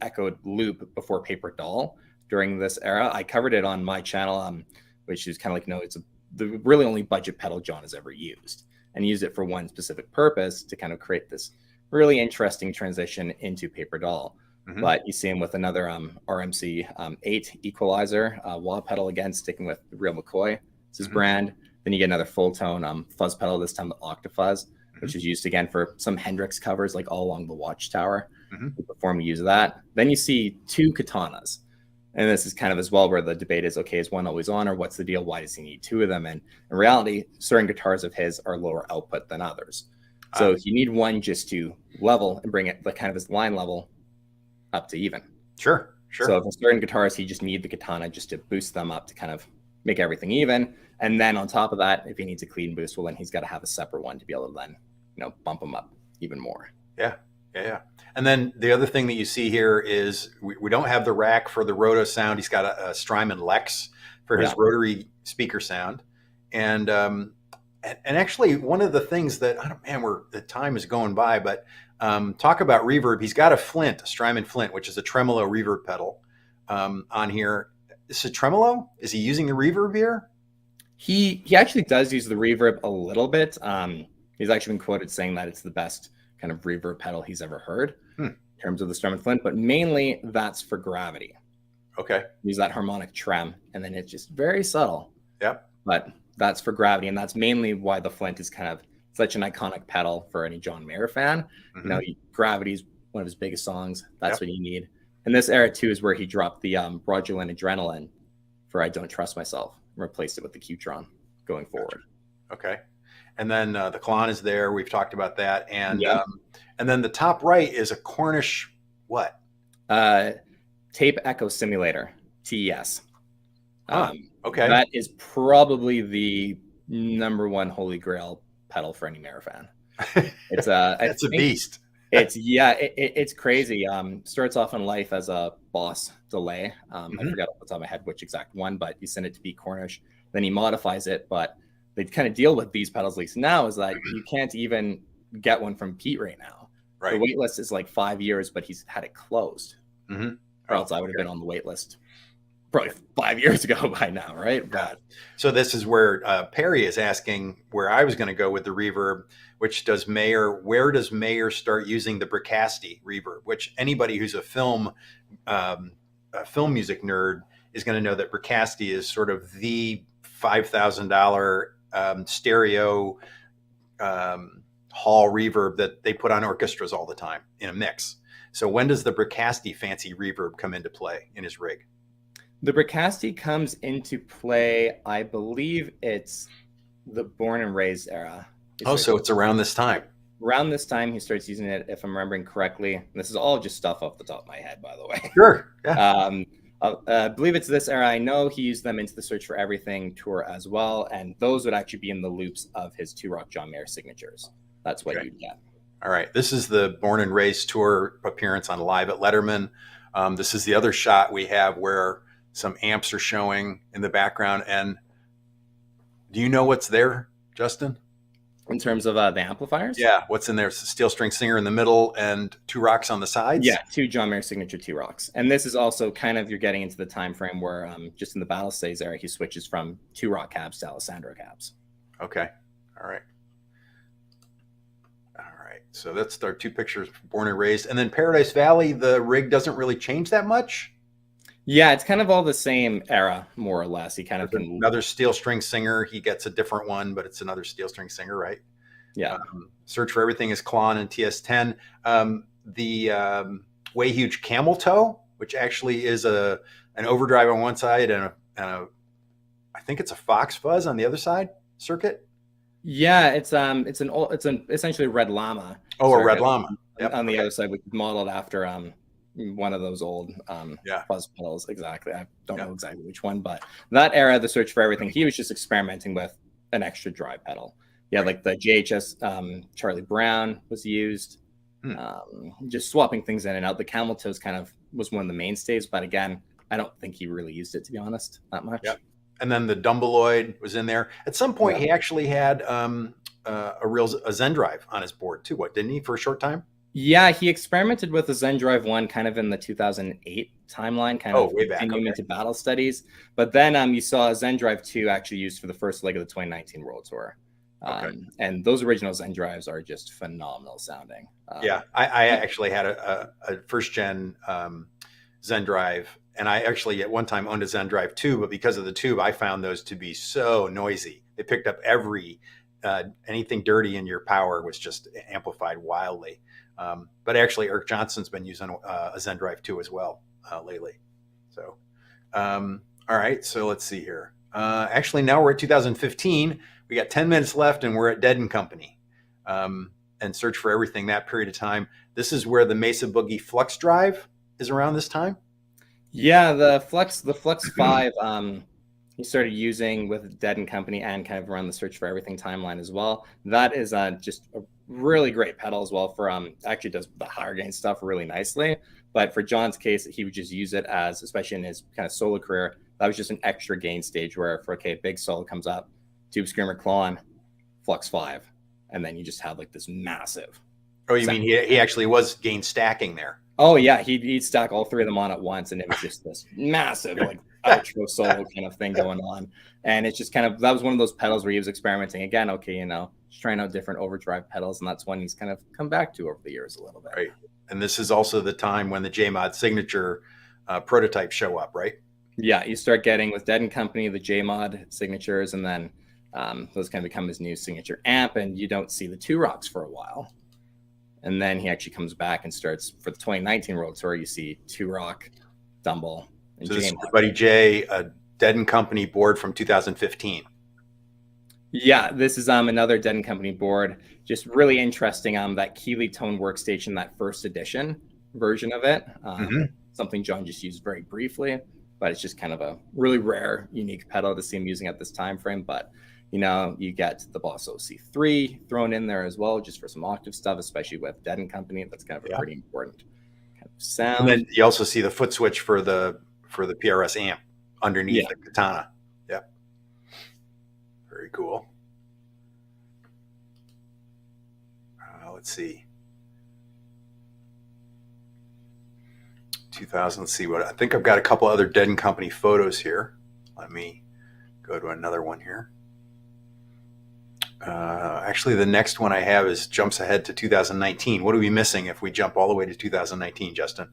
echoed loop before paper doll during this era. I covered it on my channel, which is kind of like, it's the really only budget pedal John has ever used, and used it for one specific purpose to kind of create this really interesting transition into paper doll. Mm-hmm. But you see him with another RMC 8 equalizer wah pedal, again sticking with the Real McCoy. It's his brand. Then you get another full tone fuzz pedal, this time the Octafuzz, which is used again for some Hendrix covers, like All Along the Watchtower. We perform use of that. Then you see 2 katanas. And this is kind of as well where the debate is, okay, is one always on, or what's the deal? Why does he need 2 of them? And in reality, certain guitars of his are lower output than others. So you need one just to level and bring it like kind of his line level up to even. Sure. So for certain guitars, he just need the katana just to boost them up to kind of make everything even. And then on top of that, if he needs a clean boost, well, then he's got to have a separate one to be able to then, bump them up even more. Yeah. And then the other thing that you see here is we don't have the rack for the roto sound. He's got a Strymon Lex for his rotary speaker sound. And actually one of the things that, the time is going by, but talk about reverb. He's got a Strymon Flint, which is a tremolo reverb pedal on here. Is it tremolo? Is he using the reverb here? He actually does use the reverb a little bit. He's actually been quoted saying that it's the best kind of reverb pedal he's ever heard in terms of the Strymon Flint, but mainly that's for gravity. Okay. Use that harmonic trem, and then it's just very subtle. Yep. But that's for gravity, and that's mainly why the Flint is kind of such an iconic pedal for any John Mayer fan. Gravity is one of his biggest songs. That's what you need. And this era too is where he dropped the Rogerland Adrenaline for I Don't Trust Myself and replaced it with the Qtron going forward. Okay. And then the Klon is there. We've talked about that. And then the top right is a Cornish what? Tape Echo Simulator, TES. Okay. That is probably the #1 holy grail pedal for any Mayer fan. It's it's a beast. It's crazy. Starts off in life as a Boss delay. I forgot off the top of my head which exact one, but you send it to be Cornish. Then he modifies it, but they kind of deal with these pedals, at least now, is that you can't even get one from Pete right now. Right. The wait list is like 5 years, but he's had it closed. Or else I would have been on the wait list probably 5 years ago by now, right? But so this is where Perry is asking where I was going to go with the reverb, where does Mayer start using the Bricasti reverb, which anybody who's a film music nerd is going to know that Bricasti is sort of the $5,000 stereo hall reverb that they put on orchestras all the time in a mix. So when does the Bricasti fancy reverb come into play in his rig? The Bricasti comes into play, I believe it's the Born and Raised era. So it's around this time. Around this time, he starts using it, if I'm remembering correctly. This is all just stuff off the top of my head, by the way. Sure. Yeah. I believe it's this era. I know he used them into the Search for Everything tour as well, and those would actually be in the loops of his 2 Rock John Mayer signatures. That's what you'd get. All right. This is the Born and Raised tour appearance on Live at Letterman. This is the other shot we have where some amps are showing in the background. And do you know what's there, Justin? In terms of the amplifiers? Yeah. What's in there? It's a steel string singer in the middle and 2 rocks on the sides? Yeah, 2 John Mayer signature 2 rocks. And this is also kind of, you're getting into the time frame where just in the Battle Stays era, he switches from 2 rock cabs to Alessandro cabs. Okay. All right. So that's our 2 pictures, Born and Raised. And then Paradise Valley, the rig doesn't really change that much? Yeah, it's kind of all the same era, more or less. He kind of can... Another steel string singer. He gets a different one, but it's another steel string singer, right? Yeah. Search for Everything is Klon and TS10. The Way Huge Camel Toe, which actually is an overdrive on one side and I think it's a Fox Fuzz on the other side circuit. Yeah, it's essentially a Red Llama. Oh, a Red Llama. Yep. On the other side, which is modeled after one of those old fuzz pedals. Exactly. I don't know exactly which one, but that era, the Search for Everything, he was just experimenting with an extra dry pedal. Yeah, like the JHS Charlie Brown was used. Just swapping things in and out. The Camel Toes kind of was one of the mainstays, but again, I don't think he really used it, to be honest, that much. Yep. And then the Dumbleloid was in there. At some point, he actually had a Zen drive on his board too. Didn't he, for a short time? Yeah, he experimented with the Zen Drive 1 kind of in the 2008 timeline, kind of way back. continuing Okay. into battle studies. But then you saw Zen Drive 2 actually used for the first leg of the 2019 World Tour. Okay. And those original Zen Drives are just phenomenal sounding. Yeah, I actually had a first gen Zen Drive, and I actually at one time owned a Zen Drive 2, but because of the tube, I found those to be so noisy. They picked up anything dirty in your power was just amplified wildly. But actually, Eric Johnson's been using a Zen Drive 2 as well lately. So, all right, so let's see here. Actually, now we're at 2015. We got 10 minutes left, and we're at Dead and Company. And search for everything that period of time. This is where the Mesa Boogie Flux Drive is around this time. Yeah, the Flux 5, he started using with Dead and Company and kind of around the Search for Everything timeline as well. That is just a really great pedal as well for actually does the higher gain stuff really nicely. But for John's case, he would just use it as, especially in his kind of solo career, that was just an extra gain stage where for big solo comes up, Tube Screamer Clone, Flux 5. And then you just have like this massive. Oh, you mean he actually was gain stacking there? Oh yeah, he'd stack all three of them on at once, and it was just this massive like outro solo kind of thing going on. And it's just kind of, that was one of those pedals where he was experimenting again. Okay, just trying out different overdrive pedals, and that's one he's kind of come back to over the years a little bit. Right. And this is also the time when the JMod signature prototypes show up, right? Yeah, you start getting with Dead and Company the JMod signatures, and then those kind of become his new signature amp, and you don't see the Two Rocks for a while. And then he actually comes back and starts for the 2019 World Tour. You see Two Rock, Dumble, and so this is JMod. Buddy J, a Dead and Company board from 2015. Yeah, this is another Dead and Company board. Just really interesting. That Keeley Tone workstation, that first edition version of it. Something John just used very briefly, but it's just kind of a really rare, unique pedal to see him using at this time frame. But you get the Boss OC3 thrown in there as well, just for some octave stuff, especially with Dead and Company. That's kind of a pretty important kind of sound. And then you also see the foot switch for the PRS amp underneath the Katana. Yeah, very cool. Let's see. 2000. Let's see what I think. I've got a couple other Dead and Company photos here. Let me go to another one here. Actually, the next one I have jumps ahead to 2019. What are we missing if we jump all the way to 2019, Justin?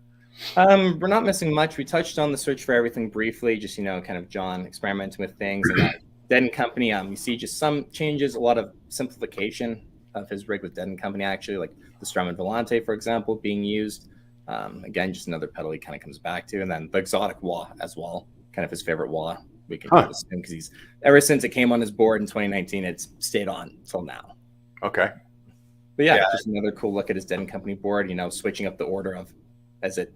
We're not missing much. We touched on the Search for Everything briefly, just kind of John experimenting with things. And Dead and Company, you see just some changes, a lot of simplification of his rig with Dead and Company, actually, like the Strum and Volante, for example, being used. Again, just another pedal he kind of comes back to. And then the exotic wah as well, kind of his favorite wah. We can kind of assume, because he's, ever since it came on his board in 2019, it's stayed on till now. Okay. But yeah, just another cool look at his Dead and Company board, switching up the order of, as it,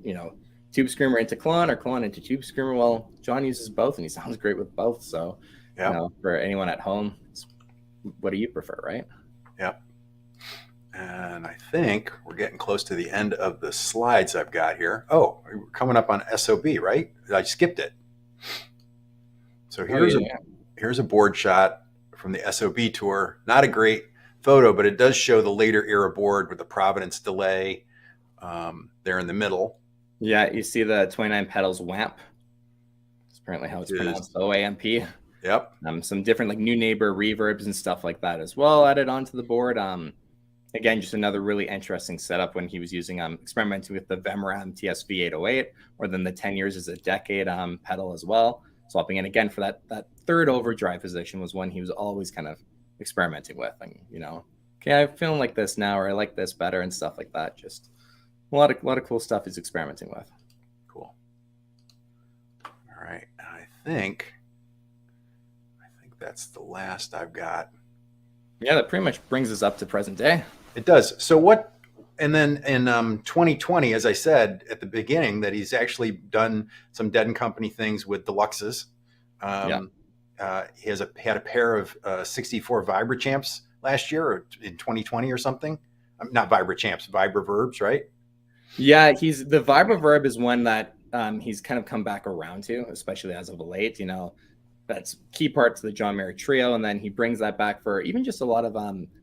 Tube Screamer into Klon or Klon into Tube Screamer. Well, John uses both, and he sounds great with both. So, for anyone at home, what do you prefer, right? Yep. And I think we're getting close to the end of the slides I've got here. Oh, we're coming up on SOB, right? I skipped it. So here's a board shot from the SOB tour. Not a great photo, but it does show the later era board with the Providence delay there in the middle. Yeah, you see the 29 pedals WAMP. That's apparently how it's pronounced, OAMP. Yep. Some different like new neighbor reverbs and stuff like that as well added onto the board. Again, just another really interesting setup when he was using experimenting with the Vemram TSV 808, or then the 10 years as a decade pedal as well. Swapping in again for that third overdrive position was one he was always kind of experimenting with. And okay, I'm feeling like this now, or I like this better and stuff like that. Just a lot of cool stuff he's experimenting with. Cool. All right, I think that's the last I've got. Yeah, that pretty much brings us up to present day. It does. So what? And then in 2020, as I said at the beginning, that he's actually done some Dead and Company things with deluxes. He had a pair of 64 Vibra Champs last year, or in 2020 or something. Not Vibra Champs, Vibra Verbs, right? Yeah, the Vibra Verb is one that he's kind of come back around to, especially as of late. that's key part to the John Mayer trio. And then he brings that back for even just a lot of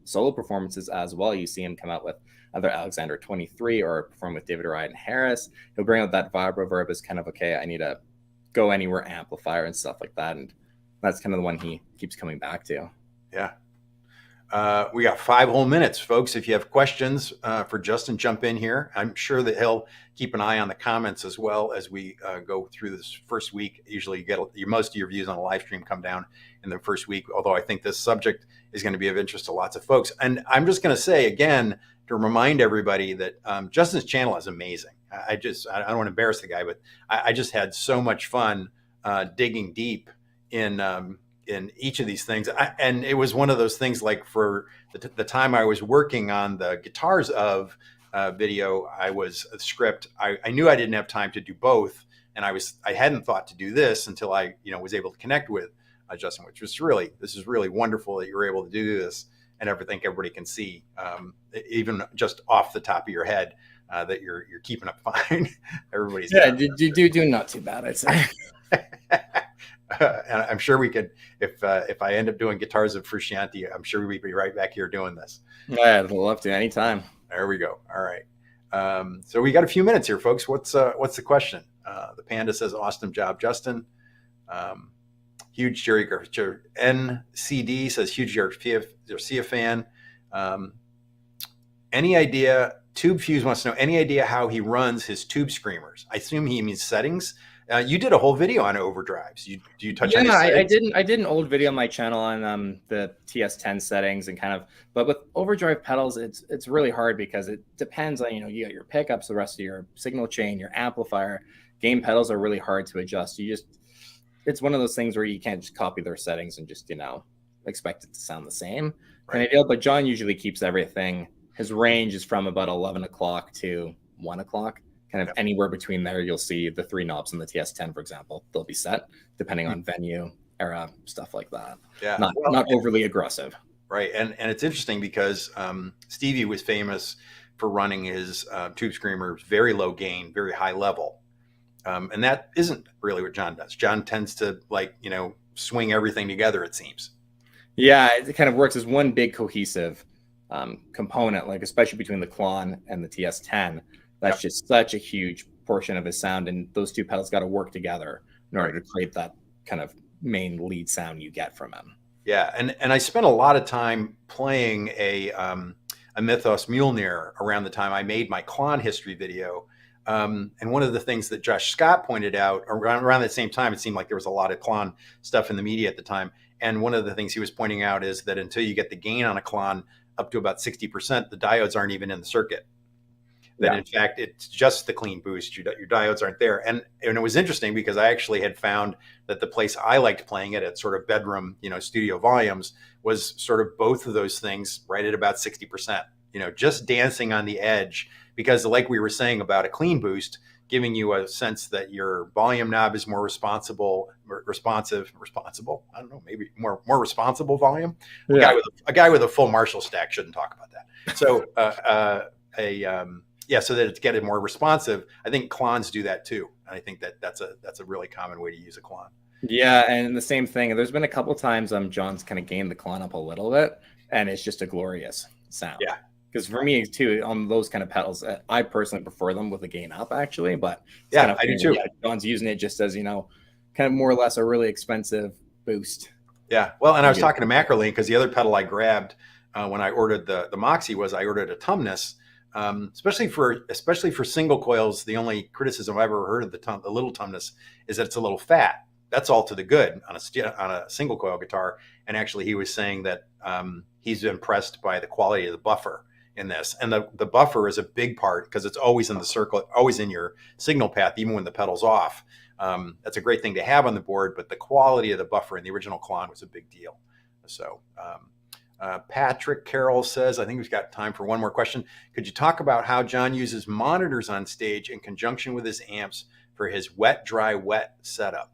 solo performances as well. You see him come out with either Alexander 23 or perform with David Ryan Harris. He'll bring out that REVERB as kind of, okay, I need a go anywhere amplifier and stuff like that. And that's kind of the one he keeps coming back to. Yeah. We got 5 whole minutes, folks. If you have questions for Justin, jump in here. I'm sure that he'll keep an eye on the comments as well as we go through this first week. Usually you get most of your views on a live stream come down in the first week, although I think this subject is going to be of interest to lots of folks. And I'm just going to say again, to remind everybody that Justin's channel is amazing. I don't want to embarrass the guy, but I just had so much fun digging deep in each of these things. And it was one of those things, like for the time I was working on the guitars of video, I was a script. I knew I didn't have time to do both. And I hadn't thought to do this until I, was able to connect with Justin, which was this is really wonderful that you're able to do this. And I think everybody can see, even just off the top of your head, that you're keeping up fine. Everybody's do not too bad, I'd say. And I'm sure we could, if I end up doing guitars of Frusciante, I'm sure we'd be right back here doing this. Yeah, I'd love to anytime. There we go. All right. So we got a few minutes here, folks. What's the question? The Panda says, awesome job, Justin. Huge Jerry Garcia. NCD says, huge Jerry Garcia fan. Any idea? Tube Fuse wants to know, any idea how he runs his tube screamers? I assume he means settings. You did a whole video on overdrives. Do you touch on I did an old video on my channel on the TS10 settings and but with overdrive pedals, it's really hard because it depends on, you got your pickups, the rest of your signal chain, your amplifier. Gain pedals are really hard to adjust. It's one of those things where you can't just copy their settings and just, expect it to sound the same kind of deal. But John usually keeps everything. His range is from about 11 o'clock to 1 o'clock. Kind of anywhere between there, you'll see the 3 knobs in the TS10, for example. They'll be set depending on venue, era, stuff like that. Yeah, not overly aggressive. Right, and it's interesting because Stevie was famous for running his tube screamers very low gain, very high level, and that isn't really what John does. John tends to swing everything together, it seems. Yeah, it kind of works as one big cohesive component, like especially between the Klon and the TS10. That's just such a huge portion of his sound, and those two pedals got to work together in order to create that kind of main lead sound you get from him. Yeah, and I spent a lot of time playing a Mythos Mjolnir around the time I made my Klon history video. And one of the things that Josh Scott pointed out around the same time, it seemed like there was a lot of Klon stuff in the media at the time. And one of the things he was pointing out is that until you get the gain on a Klon up to about 60%, the diodes aren't even in the circuit. That in fact, it's just the clean boost. Your diodes aren't there. And it was interesting because I actually had found that the place I liked playing it at sort of bedroom, studio volumes was sort of both of those things right at about 60%, just dancing on the edge, because like we were saying about a clean boost, giving you a sense that your volume knob is more responsive. I don't know, maybe more responsible volume. Yeah. A guy with a full Marshall stack shouldn't talk about that. So, so that it's getting more responsive. I think Klons do that too. And I think that's a really common way to use a Klon. Yeah, and the same thing. There's been a couple times John's kind of gained the Klon up a little bit, and it's just a glorious sound. Yeah. Because for me too, on those kind of pedals, I personally prefer them with the gain up actually. But I do too. Yeah, John's using it just as kind of more or less a really expensive boost. Yeah. Well, and I was talking to Macrolene because the other pedal I grabbed when I ordered the Moxie was I ordered a Tumnus. Especially for single coils, the only criticism I've ever heard of the little Tumnus is that it's a little fat. That's all to the good on a single coil guitar. And actually, he was saying that he's impressed by the quality of the buffer in this. And the buffer is a big part because it's always in the circle, always in your signal path, even when the pedal's off. That's a great thing to have on the board, but the quality of the buffer in the original Klon was a big deal. So. Patrick Carroll says, I think we've got time for one more question. Could you talk about how John uses monitors on stage in conjunction with his amps for his wet, dry, wet setup?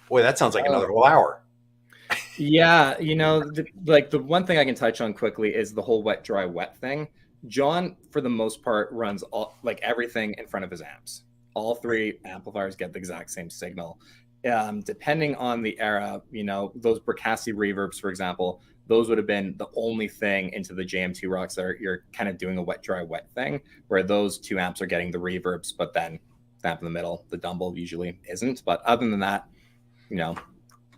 Boy, that sounds like another whole hour. Yeah, the one thing I can touch on quickly is the whole wet, dry, wet thing. John, for the most part, runs everything in front of his amps. All 3 amplifiers get the exact same signal. depending on the era, those Bricassi reverbs, for example, those would have been the only thing into the JM2 rocks that you're kind of doing a wet, dry, wet thing, where those 2 amps are getting the reverbs, but then the amp in the middle, the Dumble usually isn't. But other than that,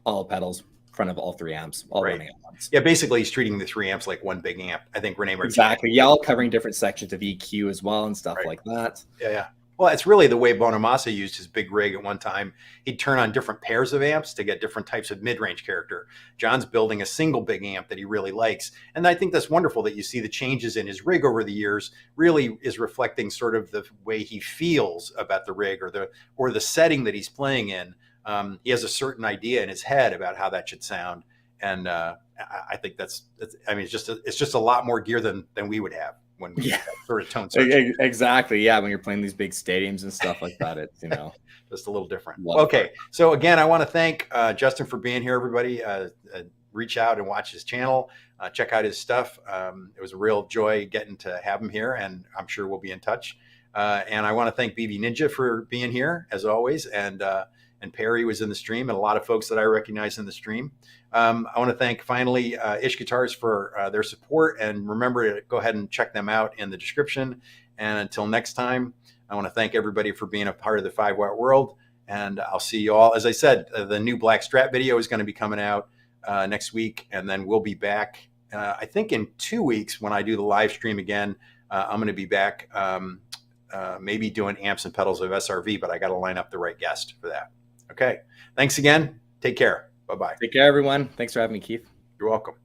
all pedals in front of all 3 amps, all running at once. Yeah, basically he's treating the 3 amps like one big amp. I think Rene Martin. Exactly. Yeah, all covering different sections of EQ as well and stuff like that. Yeah. Well, it's really the way Bonamassa used his big rig at one time. He'd turn on different pairs of amps to get different types of mid-range character. John's building a single big amp that he really likes. And I think that's wonderful that you see the changes in his rig over the years really is reflecting sort of the way he feels about the rig or the setting that he's playing in. He has a certain idea in his head about how that should sound. And I think it's just a lot more gear than we would have when we sort of tone search. Exactly. Yeah. When you're playing these big stadiums and stuff like that, it's, just a little different. Okay. So again, I want to thank Justin for being here, everybody. Reach out and watch his channel. Check out his stuff. It was a real joy getting to have him here, and I'm sure we'll be in touch. And I want to thank BB Ninja for being here as always. And Perry was in the stream, and a lot of folks that I recognize in the stream. I want to thank finally Ish Guitars for their support, and remember to go ahead and check them out in the description. And until next time, I want to thank everybody for being a part of the 5-watt world, and I'll see you all. As I said, the new Black Strat video is going to be coming out next week, and then we'll be back, I think in 2 weeks when I do the live stream again. I'm going to be back maybe doing amps and pedals of SRV, but I got to line up the right guest for that. Okay. Thanks again. Take care. Bye-bye. Take care, everyone. Thanks for having me, Keith. You're welcome.